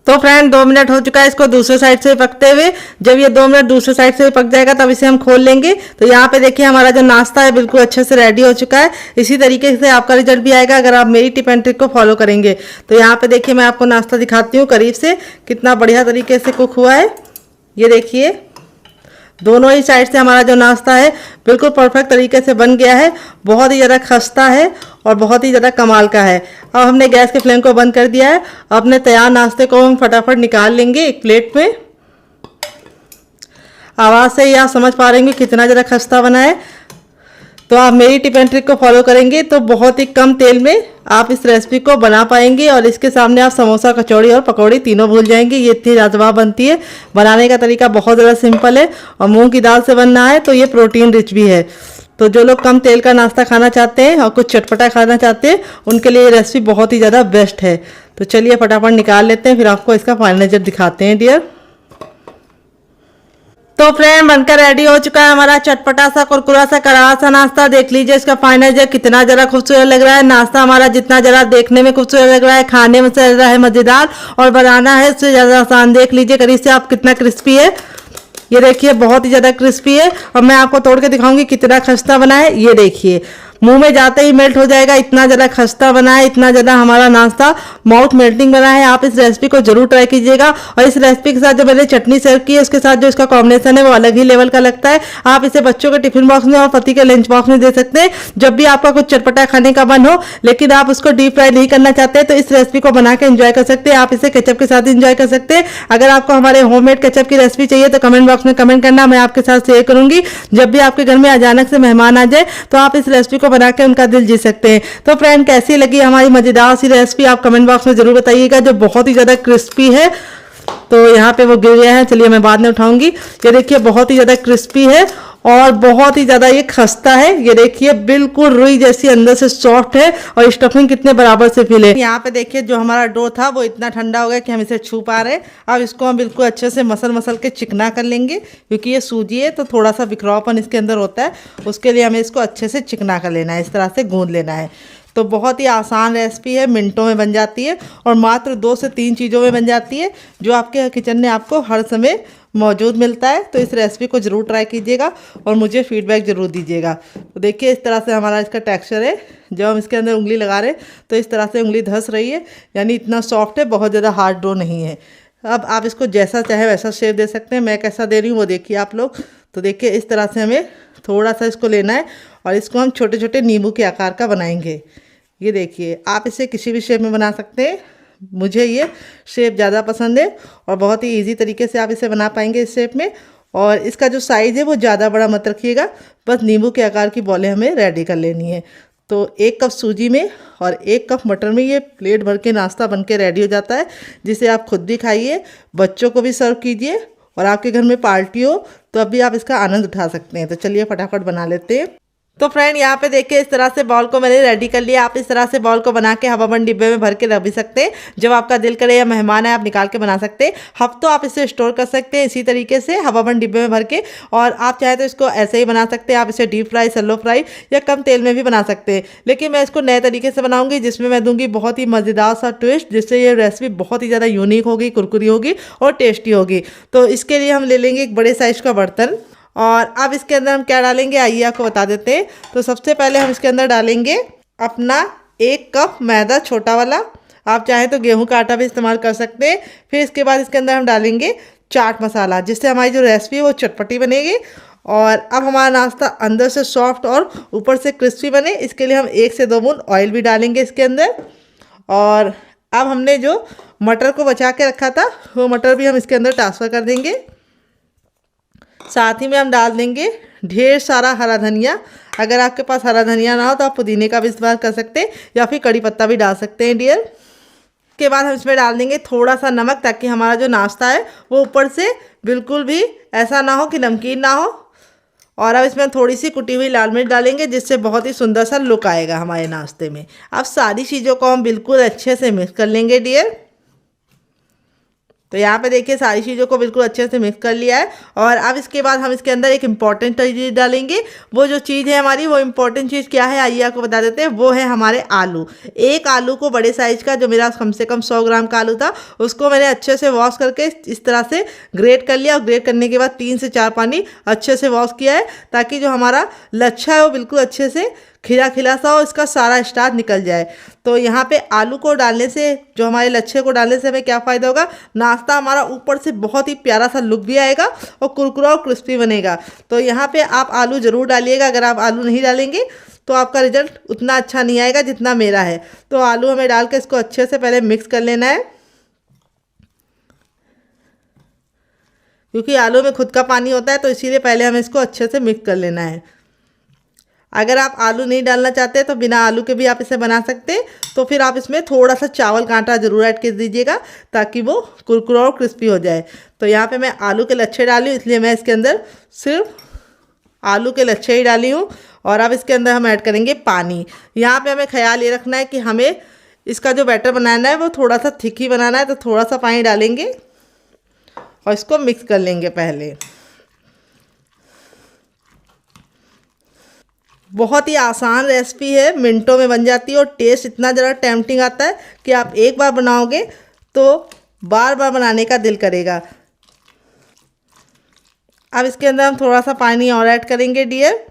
S1: तो फ्रेंड 2 मिनट हो चुका है इसको दूसरे साइड से पकते हुए। जब ये 2 मिनट दूसरे साइड से पक जाएगा तब इसे हम खोल लेंगे। तो यहाँ पे देखिए हमारा जो नाश्ता है बिल्कुल अच्छे से रेडी हो चुका है। इसी तरीके से आपका रिजल्ट भी आएगा अगर आप मेरी टिप एंड ट्रिक को फॉलो करेंगे। तो यहाँ पे देखिए मैं आपको नाश्ता दिखाती हूँ करीब से, कितना बढ़िया तरीके से कुक हुआ है। ये देखिए दोनों ही साइड से हमारा जो नाश्ता है बिल्कुल परफेक्ट तरीके से बन गया है। बहुत ही ज़्यादा खस्ता है और बहुत ही ज़्यादा कमाल का है। अब हमने गैस के फ्लेम को बंद कर दिया है। अपने तैयार नाश्ते को हम फटाफट निकाल लेंगे एक प्लेट में। आवाज़ से ही आप समझ पा रहे हैं कितना ज़्यादा खस्ता बना है। तो आप मेरी टिप एंड ट्रिक को फॉलो करेंगे तो बहुत ही कम तेल में आप इस रेसिपी को बना पाएंगे और इसके सामने आप समोसा, कचौड़ी और पकौड़ी तीनों भूल जाएंगे। ये इतनी लाजवाब बनती है। बनाने का तरीका बहुत ज़्यादा सिंपल है और मूंग की दाल से बनना है तो ये प्रोटीन रिच भी है। तो जो लोग कम तेल का नाश्ता खाना चाहते हैं और कुछ चटपटा खाना चाहते हैं उनके लिए ये रेसिपी बहुत ही ज़्यादा बेस्ट है। तो चलिए फटाफट निकाल लेते हैं, फिर आपको इसका फाइनल रिजल्ट दिखाते हैं डियर। तो फ्रेंड बनकर रेडी हो चुका है हमारा चटपटा सा, कुरकुरा सा, करारा सा नाश्ता। देख लीजिए इसका फाइनल जो कितना जरा खूबसूरत लग रहा है। नाश्ता हमारा जितना जरा देखने में खूबसूरत लग रहा है, खाने में से रहा है मजेदार और बनाना है उससे ज़्यादा आसान। देख लीजिए करीब से आप कितना क्रिस्पी है। ये देखिए बहुत ही ज़्यादा क्रिस्पी है और मैं आपको तोड़ के दिखाऊंगी कितना खस्ता बना है। ये देखिए मुंह में जाते ही मेल्ट हो जाएगा, इतना ज़्यादा खस्ता बना है, इतना ज़्यादा हमारा नाश्ता माउथ मेल्टिंग बना है। आप इस रेसिपी को जरूर ट्राई कीजिएगा और इस रेसिपी के साथ जो मैंने चटनी सर्व की है उसके साथ जो इसका कॉम्बिनेशन है वो अलग ही लेवल का लगता है। आप इसे बच्चों के टिफिन बॉक्स में और पति के लंच बॉक्स में दे सकते हैं। जब भी आपका कुछ चटपटा खाने का मन हो लेकिन आप उसको डीप फ्राई नहीं करना चाहते तो इस रेसिपी को बना के एंजॉय कर सकते हैं। आप इसे केचप के साथ एंजॉय कर सकते हैं। अगर आपको हमारे होममेड केचप की रेसिपी चाहिए तो कमेंट बॉक्स में कमेंट करना, मैं आपके साथ शेयर करूंगी। जब भी आपके घर में अचानक से मेहमान आ जाए तो आप इस रेसिपी को बना के उनका दिल जीत सकते हैं। तो फ्रेंड कैसी लगी हमारी मजेदार सी रेसिपी आप कमेंट बॉक्स में जरूर बताइएगा, जो बहुत ही ज्यादा क्रिस्पी है। तो यहाँ पे वो गिर गया है, चलिए मैं बाद में उठाऊंगी। ये देखिए बहुत ही ज्यादा क्रिस्पी है और बहुत ही ज्यादा ये खस्ता है। ये देखिए बिल्कुल रुई जैसी अंदर से सॉफ्ट है और स्टफिंग कितने बराबर से फिल है। यहाँ पे देखिए जो हमारा डो था वो इतना ठंडा हो गया कि हम इसे छू पा रहे हैं। अब इसको हम बिल्कुल अच्छे से मसल के चिकना कर लेंगे, क्योंकि ये सूजी है तो थोड़ा सा बिखरावपन इसके अंदर होता है। उसके लिए हमें इसको अच्छे से चिकना कर लेना है, इस तरह से गूंद लेना है। तो बहुत ही आसान रेसिपी है, मिनटों में बन जाती है और मात्र 2 से 3 चीज़ों में बन जाती है, जो आपके किचन में आपको हर समय मौजूद मिलता है। तो इस रेसिपी को ज़रूर ट्राई कीजिएगा और मुझे फीडबैक ज़रूर दीजिएगा। तो देखिए इस तरह से हमारा इसका टेक्सचर है। जब हम इसके अंदर उंगली लगा रहे हैं तो इस तरह से उंगली धंस रही है, यानी इतना सॉफ्ट है, बहुत ज़्यादा हार्ड डो नहीं है। अब आप इसको जैसा चाहे वैसा शेप दे सकते हैं। मैं कैसा दे रही हूँ वो देखिए आप लोग। तो देखिए इस तरह से हमें थोड़ा सा इसको लेना है और इसको हम छोटे छोटे नींबू के आकार का बनाएंगे। ये देखिए आप इसे किसी भी शेप में बना सकते हैं। मुझे ये शेप ज़्यादा पसंद है और बहुत ही इजी तरीके से आप इसे बना पाएंगे इस शेप में। और इसका जो साइज़ है वो ज़्यादा बड़ा मत रखिएगा, बस नींबू के आकार की बॉलें हमें रेडी कर लेनी है। तो 1 कप सूजी में और 1 कप मटर में ये प्लेट भर के नाश्ता बन के रेडी हो जाता है, जिसे आप खुद भी खाइए, बच्चों को भी सर्व कीजिए और आपके घर में पार्टी हो तो अभी आप इसका आनंद उठा सकते हैं। तो चलिए फटाफट बना लेते हैं। तो फ्रेंड यहाँ पे देखिए इस तरह से बॉल को मैंने रेडी कर लिया। आप इस तरह से बॉल को बना के हवाबंद डिब्बे में भर के रख भी सकते हैं। जब आपका दिल करे या मेहमान है आप निकाल के बना सकते हैं। हफ्तों आप इसे स्टोर कर सकते हैं इसी तरीके से हवाबंद डिब्बे में भर के। और आप चाहे तो इसको ऐसे ही बना सकते हैं। आप इसे डीप फ्राई, सैलो फ्राई या कम तेल में भी बना सकते हैं। लेकिन मैं इसको नए तरीके से बनाऊंगी, जिसमें मैं दूंगी बहुत ही मज़ेदार सा ट्विस्ट, जिससे ये रेसिपी बहुत ही ज़्यादा यूनिक होगी, कुरकुरी होगी और टेस्टी होगी। तो इसके लिए हम ले लेंगे एक बड़े साइज का बर्तन और अब इसके अंदर हम क्या डालेंगे आइए आपको बता देते हैं। तो सबसे पहले हम इसके अंदर डालेंगे अपना 1 कप मैदा, छोटा वाला। आप चाहें तो गेहूं का आटा भी इस्तेमाल कर सकते हैं। फिर इसके बाद इसके अंदर हम डालेंगे चाट मसाला, जिससे हमारी जो रेसिपी है वो चटपटी बनेगी। और अब हमारा नाश्ता अंदर से सॉफ्ट और ऊपर से क्रिस्पी बने, इसके लिए हम 1 से 2 बूंद ऑयल भी डालेंगे इसके अंदर। और अब हमने जो मटर को बचा के रखा था वो मटर भी हम इसके अंदर ट्रांसफ़र कर देंगे। साथ ही में हम डाल देंगे ढेर सारा हरा धनिया। अगर आपके पास हरा धनिया ना हो तो आप पुदीने का भी इस्तेमाल कर सकते हैं या फिर कड़ी पत्ता भी डाल सकते हैं डियर। के बाद हम इसमें डाल देंगे थोड़ा सा नमक, ताकि हमारा जो नाश्ता है वो ऊपर से बिल्कुल भी ऐसा ना हो कि नमकीन ना हो। और अब इसमें थोड़ी सी कुटी हुई लाल मिर्च डालेंगे, जिससे बहुत ही सुंदर सा लुक आएगा हमारे नाश्ते में। अब सारी चीज़ों को हम बिल्कुल अच्छे से मिक्स कर लेंगे डियर। तो यहाँ पे देखिए सारी चीज़ों को बिल्कुल अच्छे से मिक्स कर लिया है। और अब इसके बाद हम इसके अंदर एक इम्पॉर्टेंट चीज़ डालेंगे। वो जो चीज़ है हमारी, वो इम्पॉर्टेंट चीज़ क्या है आइए आपको बता देते हैं। वो है हमारे आलू। एक आलू को बड़े साइज का, जो मेरा कम से कम 100 ग्राम का आलू था, उसको मैंने अच्छे से वॉश करके इस तरह से ग्रेट कर लिया। और ग्रेट करने के बाद 3 से 4 पानी अच्छे से वॉश किया है, ताकि जो हमारा लच्छा है वो बिल्कुल अच्छे से खिला खिला सा हो, इसका सारा स्टार्च निकल जाए। तो यहाँ पे आलू को डालने से, जो हमारे लच्छे को डालने से हमें क्या फ़ायदा होगा, नाश्ता हमारा ऊपर से बहुत ही प्यारा सा लुक भी आएगा और कुरकुरा और क्रिस्पी बनेगा। तो यहाँ पे आप आलू ज़रूर डालिएगा। अगर आप आलू नहीं डालेंगे तो आपका रिजल्ट उतना अच्छा नहीं आएगा जितना मेरा है। तो आलू हमें डाल के इसको अच्छे से पहले मिक्स कर लेना है, क्योंकि आलू में खुद का पानी होता है, तो इसीलिए पहले हमें इसको अच्छे से मिक्स कर लेना है। अगर आप आलू नहीं डालना चाहते तो बिना आलू के भी आप इसे बना सकते हैं। तो फिर आप इसमें थोड़ा सा चावल का आटा ज़रूर ऐड कर दीजिएगा, ताकि वो कुरकुरा और क्रिस्पी हो जाए। तो यहाँ पे मैं आलू के लच्छे डाली हूँ, इसलिए मैं इसके अंदर सिर्फ आलू के लच्छे ही डाली हूँ। और अब इसके अंदर हम ऐड करेंगे पानी। यहाँ पे हमें ख्याल ये रखना है कि हमें इसका जो बैटर बनाना है वो थोड़ा सा थिक ही बनाना है। तो थोड़ा सा पानी डालेंगे और इसको मिक्स कर लेंगे पहले। बहुत ही आसान रेसिपी है, मिनटों में बन जाती है और टेस्ट इतना ज़रा टेम्पटिंग आता है कि आप एक बार बनाओगे तो बार बार बनाने का दिल करेगा। अब इसके अंदर हम थोड़ा सा पानी और ऐड करेंगे डियर।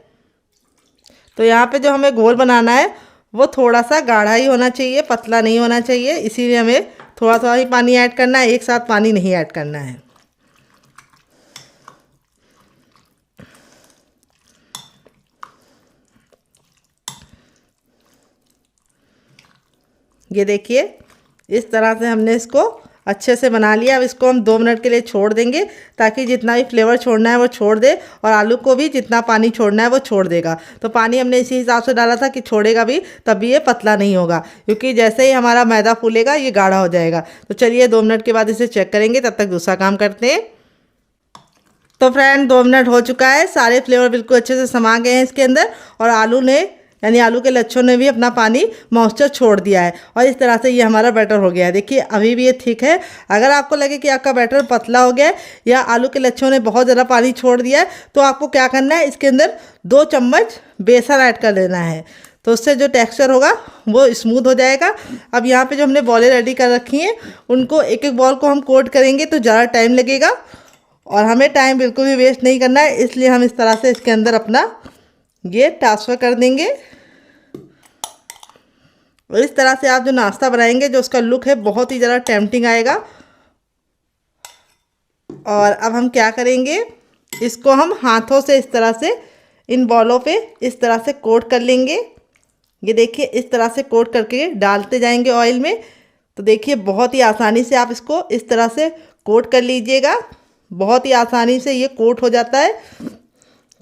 S1: तो यहाँ पे जो हमें घोल बनाना है वो थोड़ा सा गाढ़ा ही होना चाहिए, पतला नहीं होना चाहिए। इसीलिए हमें थोड़ा थोड़ा ही पानी ऐड करना है, एक साथ पानी नहीं ऐड करना है। ये देखिए इस तरह से हमने इसको अच्छे से बना लिया। अब इसको हम 2 मिनट के लिए छोड़ देंगे, ताकि जितना भी फ्लेवर छोड़ना है वो छोड़ दे, और आलू को भी जितना पानी छोड़ना है वो छोड़ देगा। तो पानी हमने इसी हिसाब से डाला था कि छोड़ेगा भी, तभी ये पतला नहीं होगा, क्योंकि जैसे ही हमारा मैदा फूलेगा ये गाढ़ा हो जाएगा। तो चलिए 2 मिनट के बाद इसे चेक करेंगे, तब तक दूसरा काम करते हैं। तो फ्रेंड 2 मिनट हो चुका है, सारे फ्लेवर बिल्कुल अच्छे से समा गए हैं इसके अंदर, और आलू ने यानी आलू के लच्छों ने भी अपना पानी मॉइस्चर छोड़ दिया है। और इस तरह से ये हमारा बैटर हो गया है। देखिए अभी भी ये ठीक है। अगर आपको लगे कि आपका बैटर पतला हो गया है या आलू के लच्छों ने बहुत ज़्यादा पानी छोड़ दिया है, तो आपको क्या करना है, इसके अंदर 2 चम्मच बेसन ऐड कर लेना है। तो उससे जो टेक्सचर होगा वो स्मूथ हो जाएगा। अब यहाँ पे जो हमने बॉलें रेडी कर रखी हैं, उनको एक एक बॉल को हम कोट करेंगे तो ज़्यादा टाइम लगेगा, और हमें टाइम बिल्कुल भी वेस्ट नहीं करना है। इसलिए हम इस तरह से इसके अंदर अपना ये ट्रांसफ़र कर देंगे। और इस तरह से आप जो नाश्ता बनाएंगे, जो उसका लुक है बहुत ही ज़्यादा टेम्पटिंग आएगा। और अब हम क्या करेंगे, इसको हम हाथों से इस तरह से इन बॉलों पे इस तरह से कोट कर लेंगे। ये देखिए इस तरह से कोट करके डालते जाएंगे ऑयल में। तो देखिए बहुत ही आसानी से आप इसको इस तरह से कोट कर लीजिएगा, बहुत ही आसानी से ये कोट हो जाता है।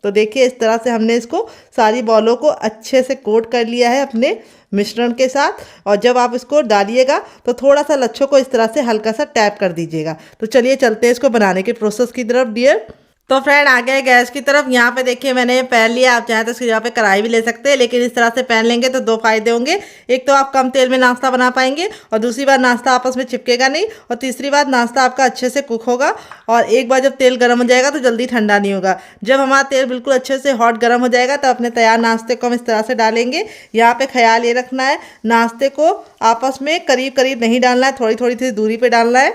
S1: तो देखिए इस तरह से हमने इसको सारी बॉलों को अच्छे से कोट कर लिया है अपने मिश्रण के साथ। और जब आप इसको डालिएगा तो थोड़ा सा लच्छों को इस तरह से हल्का सा टैप कर दीजिएगा। तो चलिए चलते हैं इसको बनाने के प्रोसेस की तरफ डियर। तो फ्रेंड आ गए गैस की तरफ। यहाँ पे देखिए मैंने पैन लिया, आप चाहें तो इसकी जगह पे कढ़ाई भी ले सकते हैं, लेकिन इस तरह से पैन लेंगे तो 2 फायदे होंगे। एक तो आप कम तेल में नाश्ता बना पाएंगे, और दूसरी बार नाश्ता आपस में चिपकेगा नहीं, और तीसरी बात नाश्ता आपका अच्छे से कुक होगा। और एक बार जब तेल गर्म हो जाएगा तो जल्दी ठंडा नहीं होगा। जब हमारा तेल बिल्कुल अच्छे से हॉट गर्म हो जाएगा तो अपने तैयार नाश्ते को हम इस तरह से डालेंगे। यहाँ पर ख्याल ये रखना है, नाश्ते को आपस में करीब करीब नहीं डालना है, थोड़ी थोड़ी सी दूरी पर डालना है।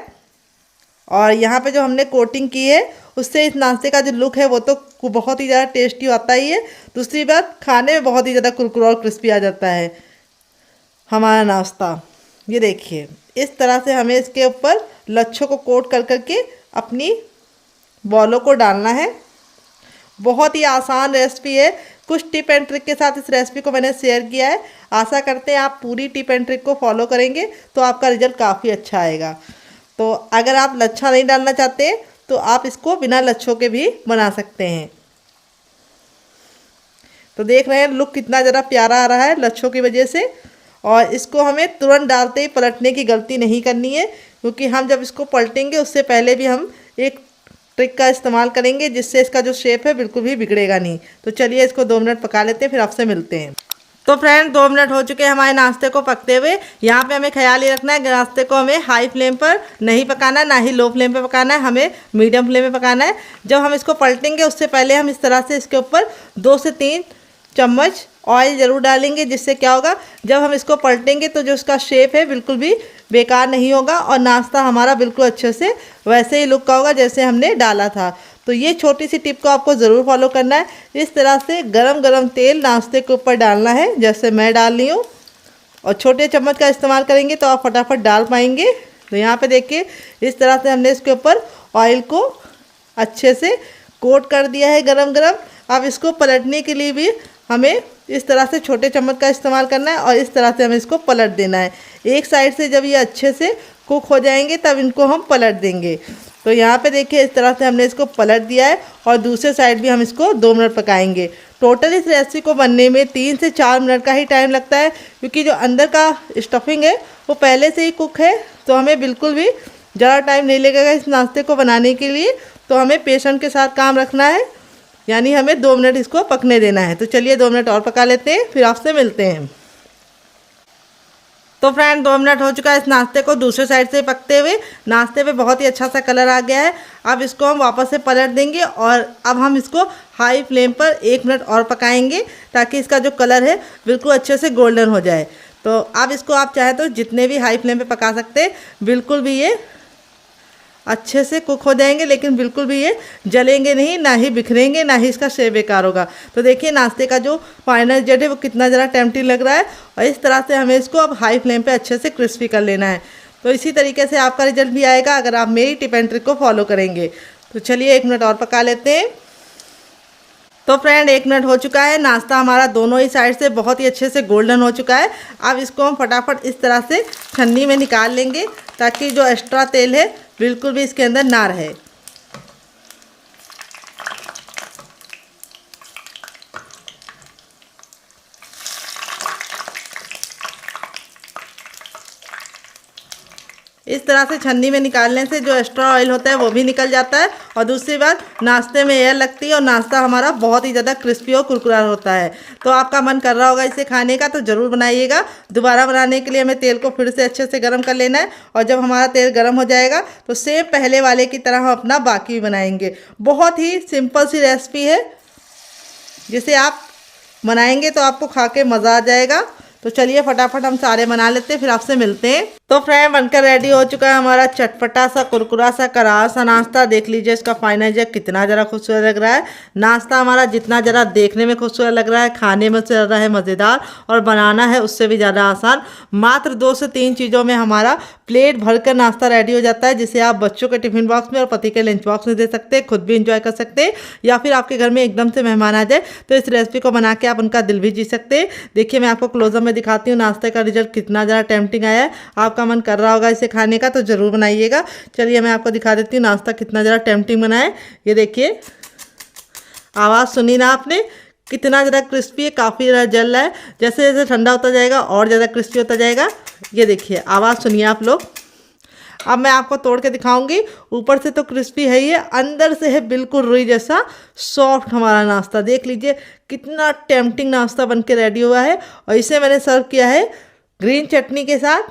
S1: और यहाँ पे जो हमने कोटिंग की है उससे इस नाश्ते का जो लुक है वो तो बहुत ही ज़्यादा टेस्टी आता ही है। दूसरी बात खाने में बहुत ही ज़्यादा कुरकुरा और क्रिस्पी आ जाता है हमारा नाश्ता। ये देखिए इस तरह से हमें इसके ऊपर लच्छों को कोट कर करके अपनी बॉलों को डालना है। बहुत ही आसान रेसिपी है, कुछ टिप एंड ट्रिक के साथ इस रेसिपी को मैंने शेयर किया है। आशा करते हैं आप पूरी टिप एंड ट्रिक को फॉलो करेंगे तो आपका रिजल्ट काफ़ी अच्छा आएगा। तो अगर आप लच्छा नहीं डालना चाहते तो आप इसको बिना लच्छों के भी बना सकते हैं। तो देख रहे हैं लुक कितना ज़रा प्यारा आ रहा है लच्छों की वजह से। और इसको हमें तुरंत डालते ही पलटने की गलती नहीं करनी है, क्योंकि हम जब इसको पलटेंगे उससे पहले भी हम एक ट्रिक का इस्तेमाल करेंगे जिससे इसका जो शेप है बिल्कुल भी बिगड़ेगा नहीं। तो चलिए इसको 2 मिनट पका लेते हैं, फिर आपसे मिलते हैं। तो फ्रेंड 2 मिनट हो चुके हैं हमारे नाश्ते को पकते हुए। यहाँ पे हमें ख्याल ही रखना है कि नाश्ते को हमें हाई फ्लेम पर नहीं पकाना, ना ही लो फ्लेम पे पकाना है, हमें मीडियम फ्लेम पे पकाना है। जब हम इसको पलटेंगे उससे पहले हम इस तरह से इसके ऊपर 2 से 3 चम्मच ऑयल ज़रूर डालेंगे, जिससे क्या होगा जब हम इसको पलटेंगे तो जो इसका शेप है बिल्कुल भी बेकार नहीं होगा और नाश्ता हमारा बिल्कुल अच्छे से वैसे ही लुक का होगा जैसे हमने डाला था। तो ये छोटी सी टिप को आपको ज़रूर फॉलो करना है। इस तरह से गरम गरम तेल नाश्ते के ऊपर डालना है जैसे मैं डाल रही हूँ, और छोटे चम्मच का इस्तेमाल करेंगे तो आप फटाफट डाल पाएंगे। तो यहाँ पे देखिए इस तरह से हमने इसके ऊपर ऑयल को अच्छे से कोट कर दिया है गरम गरम। अब इसको पलटने के लिए भी हमें इस तरह से छोटे चम्मच का इस्तेमाल करना है और इस तरह से हमें इसको पलट देना है। एक साइड से जब ये अच्छे से कुक हो जाएंगे तब इनको हम पलट देंगे। तो यहाँ पे देखिए इस तरह से हमने इसको पलट दिया है और दूसरे साइड भी हम इसको 2 मिनट पकाएंगे। टोटल इस रेसिपी को बनने में 3 से 4 मिनट का ही टाइम लगता है, क्योंकि जो अंदर का स्टफिंग है वो पहले से ही कुक है। तो हमें बिल्कुल भी ज़्यादा टाइम नहीं लगेगा इस नाश्ते को बनाने के लिए। तो हमें पेशेंस के साथ काम रखना है, यानी हमें 2 मिनट इसको पकने देना है। तो चलिए 2 मिनट और पका लेते हैं, फिर आपसे मिलते हैं। तो फ्रेंड 2 मिनट हो चुका है इस नाश्ते को दूसरे साइड से पकते हुए। नाश्ते पे बहुत ही अच्छा सा कलर आ गया है। अब इसको हम वापस से पलट देंगे और अब हम इसको हाई फ्लेम पर 1 मिनट और पकाएंगे, ताकि इसका जो कलर है बिल्कुल अच्छे से गोल्डन हो जाए। तो अब इसको आप चाहे तो जितने भी हाई फ्लेम पे पका सकते हैं, बिल्कुल भी ये अच्छे से कुक हो जाएंगे, लेकिन बिल्कुल भी ये जलेंगे नहीं, ना ही बिखरेंगे, ना ही इसका शेप बेकार होगा। तो देखिए नाश्ते का जो फाइनल रिजल्ट है वो कितना ज़रा टेम्पटिंग लग रहा है। और इस तरह से हमें इसको अब हाई फ्लेम पे अच्छे से क्रिस्पी कर लेना है। तो इसी तरीके से आपका रिजल्ट भी आएगा अगर आप मेरी टिप एंड ट्रिक को फॉलो करेंगे। तो चलिए 1 मिनट और पका लेते हैं। तो फ्रेंड 1 मिनट हो चुका है, नाश्ता हमारा दोनों ही साइड से बहुत ही अच्छे से गोल्डन हो चुका है। अब इसको हम फटाफट इस तरह से छन्नी में निकाल लेंगे, ताकि जो एक्स्ट्रा तेल है बिल्कुल भी इसके अंदर ना रहे। इस तरह से छन्नी में निकालने से जो एक्स्ट्रा ऑयल होता है वो भी निकल जाता है, और दूसरी बात नाश्ते में एयर लगती है और नाश्ता हमारा बहुत ही ज़्यादा क्रिस्पी और कुरकुरा होता है। तो आपका मन कर रहा होगा इसे खाने का, तो ज़रूर बनाइएगा। दोबारा बनाने के लिए हमें तेल को फिर से अच्छे से गर्म कर लेना है, और जब हमारा तेल गर्म हो जाएगा तो सेम पहले वाले की तरह हम अपना बाकी भी बनाएंगे। बहुत ही सिंपल सी रेसिपी है, जिसे आप बनाएंगे तो आपको खा के मज़ा आ जाएगा। तो चलिए फटाफट हम सारे बना लेते हैं, फिर आपसे मिलते हैं। तो फ्रेंड बनकर रेडी हो चुका है हमारा चटपटा सा कुरकुरा सा करारा सा नाश्ता। देख लीजिए इसका फाइनल जग कितना ज़रा खूबसूरत लग रहा है। नाश्ता हमारा जितना ज़रा देखने में खूबसूरत लग रहा है, खाने में से ज़्यादा है मज़ेदार, और बनाना है उससे भी ज़्यादा आसान। मात्र 2 से 3 चीज़ों में हमारा प्लेट भरकर नाश्ता रेडी हो जाता है, जिसे आप बच्चों के टिफिन बॉक्स में और पति के लंच बॉक्स में दे सकते हैं, खुद भी इंजॉय कर सकते हैं, या फिर आपके घर में एकदम से मेहमान आ जाए तो इस रेसिपी को बना के आप उनका दिल भी जीत सकते हैं। देखिए मैं आपको क्लोजअप में दिखाती हूँ नाश्ते का रिजल्ट कितना ज़्यादा टेम्पटिंग आया है। आपका मन कर रहा होगा इसे खाने का, तो ज़रूर बनाइएगा। चलिए मैं आपको दिखा देती हूँ नाश्ता कितना ज़्यादा टेम्पटिंग बना है। ये देखिए आवाज़ सुनी ना आपने, कितना ज़्यादा क्रिस्पी है, काफ़ी ज़्यादा जल रहा है। जैसे जैसे ठंडा होता जाएगा और ज़्यादा क्रिस्पी होता जाएगा। ये देखिए आवाज़ सुनिए आप लोग। अब मैं आपको तोड़ के दिखाऊंगी। ऊपर से तो क्रिस्पी है ही है, अंदर से है बिल्कुल रुई जैसा सॉफ्ट हमारा नाश्ता। देख लीजिए कितना टेम्पटिंग नाश्ता बन के रेडी हुआ है। और इसे मैंने सर्व किया है ग्रीन चटनी के साथ,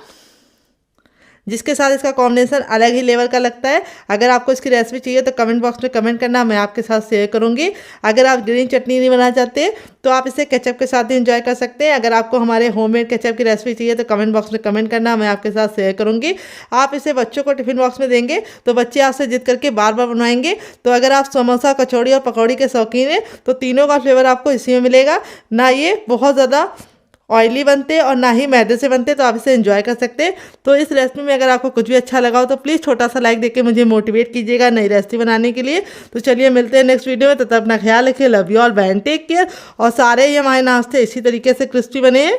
S1: जिसके साथ इसका कॉम्बिनेशन अलग ही लेवल का लगता है। अगर आपको इसकी रेसिपी चाहिए तो कमेंट बॉक्स में कमेंट करना, मैं आपके साथ शेयर करूंगी। अगर आप ग्रीन चटनी नहीं बनाना चाहते तो आप इसे केचप के साथ ही एंजॉय कर सकते हैं। अगर आपको हमारे होममेड केचप की रेसिपी चाहिए तो कमेंट बॉक्स में कमेंट करना, मैं आपके साथ शेयर करूंगी। आप इसे बच्चों को टिफिन बॉक्स में देंगे तो बच्चे आपसे जिद करके बार बार बनवाएंगे। तो अगर आप समोसा, कचौड़ी और पकौड़ी के शौकीन हैं तो तीनों का फ्लेवर आपको इसी में मिलेगा। ना ये बहुत ज़्यादा ऑयली बनते और ना ही मैदे से बनते, तो आप इसे एंजॉय कर सकते हैं। तो इस रेसिपी में अगर आपको कुछ भी अच्छा लगा हो तो प्लीज़ छोटा सा लाइक देके मुझे मोटिवेट कीजिएगा नई रेसिपी बनाने के लिए। तो चलिए मिलते हैं नेक्स्ट वीडियो में, तब तक अपना ख्याल रखिए। Love you all, bye and take care. और सारे ही हमारे नाश्ते इसी तरीके से क्रिस्पी बने हैं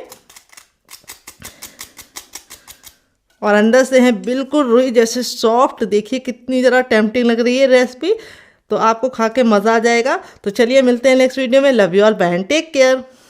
S1: और अंदर से हैं बिल्कुल रुई जैसे सॉफ्ट। देखिए कितनी ज़रा टेम्पटिंग लग रही है रेसिपी, तो आपको खा के मज़ा आ जाएगा। तो चलिए मिलते हैं नेक्स्ट वीडियो में। Love you all, bye and take care.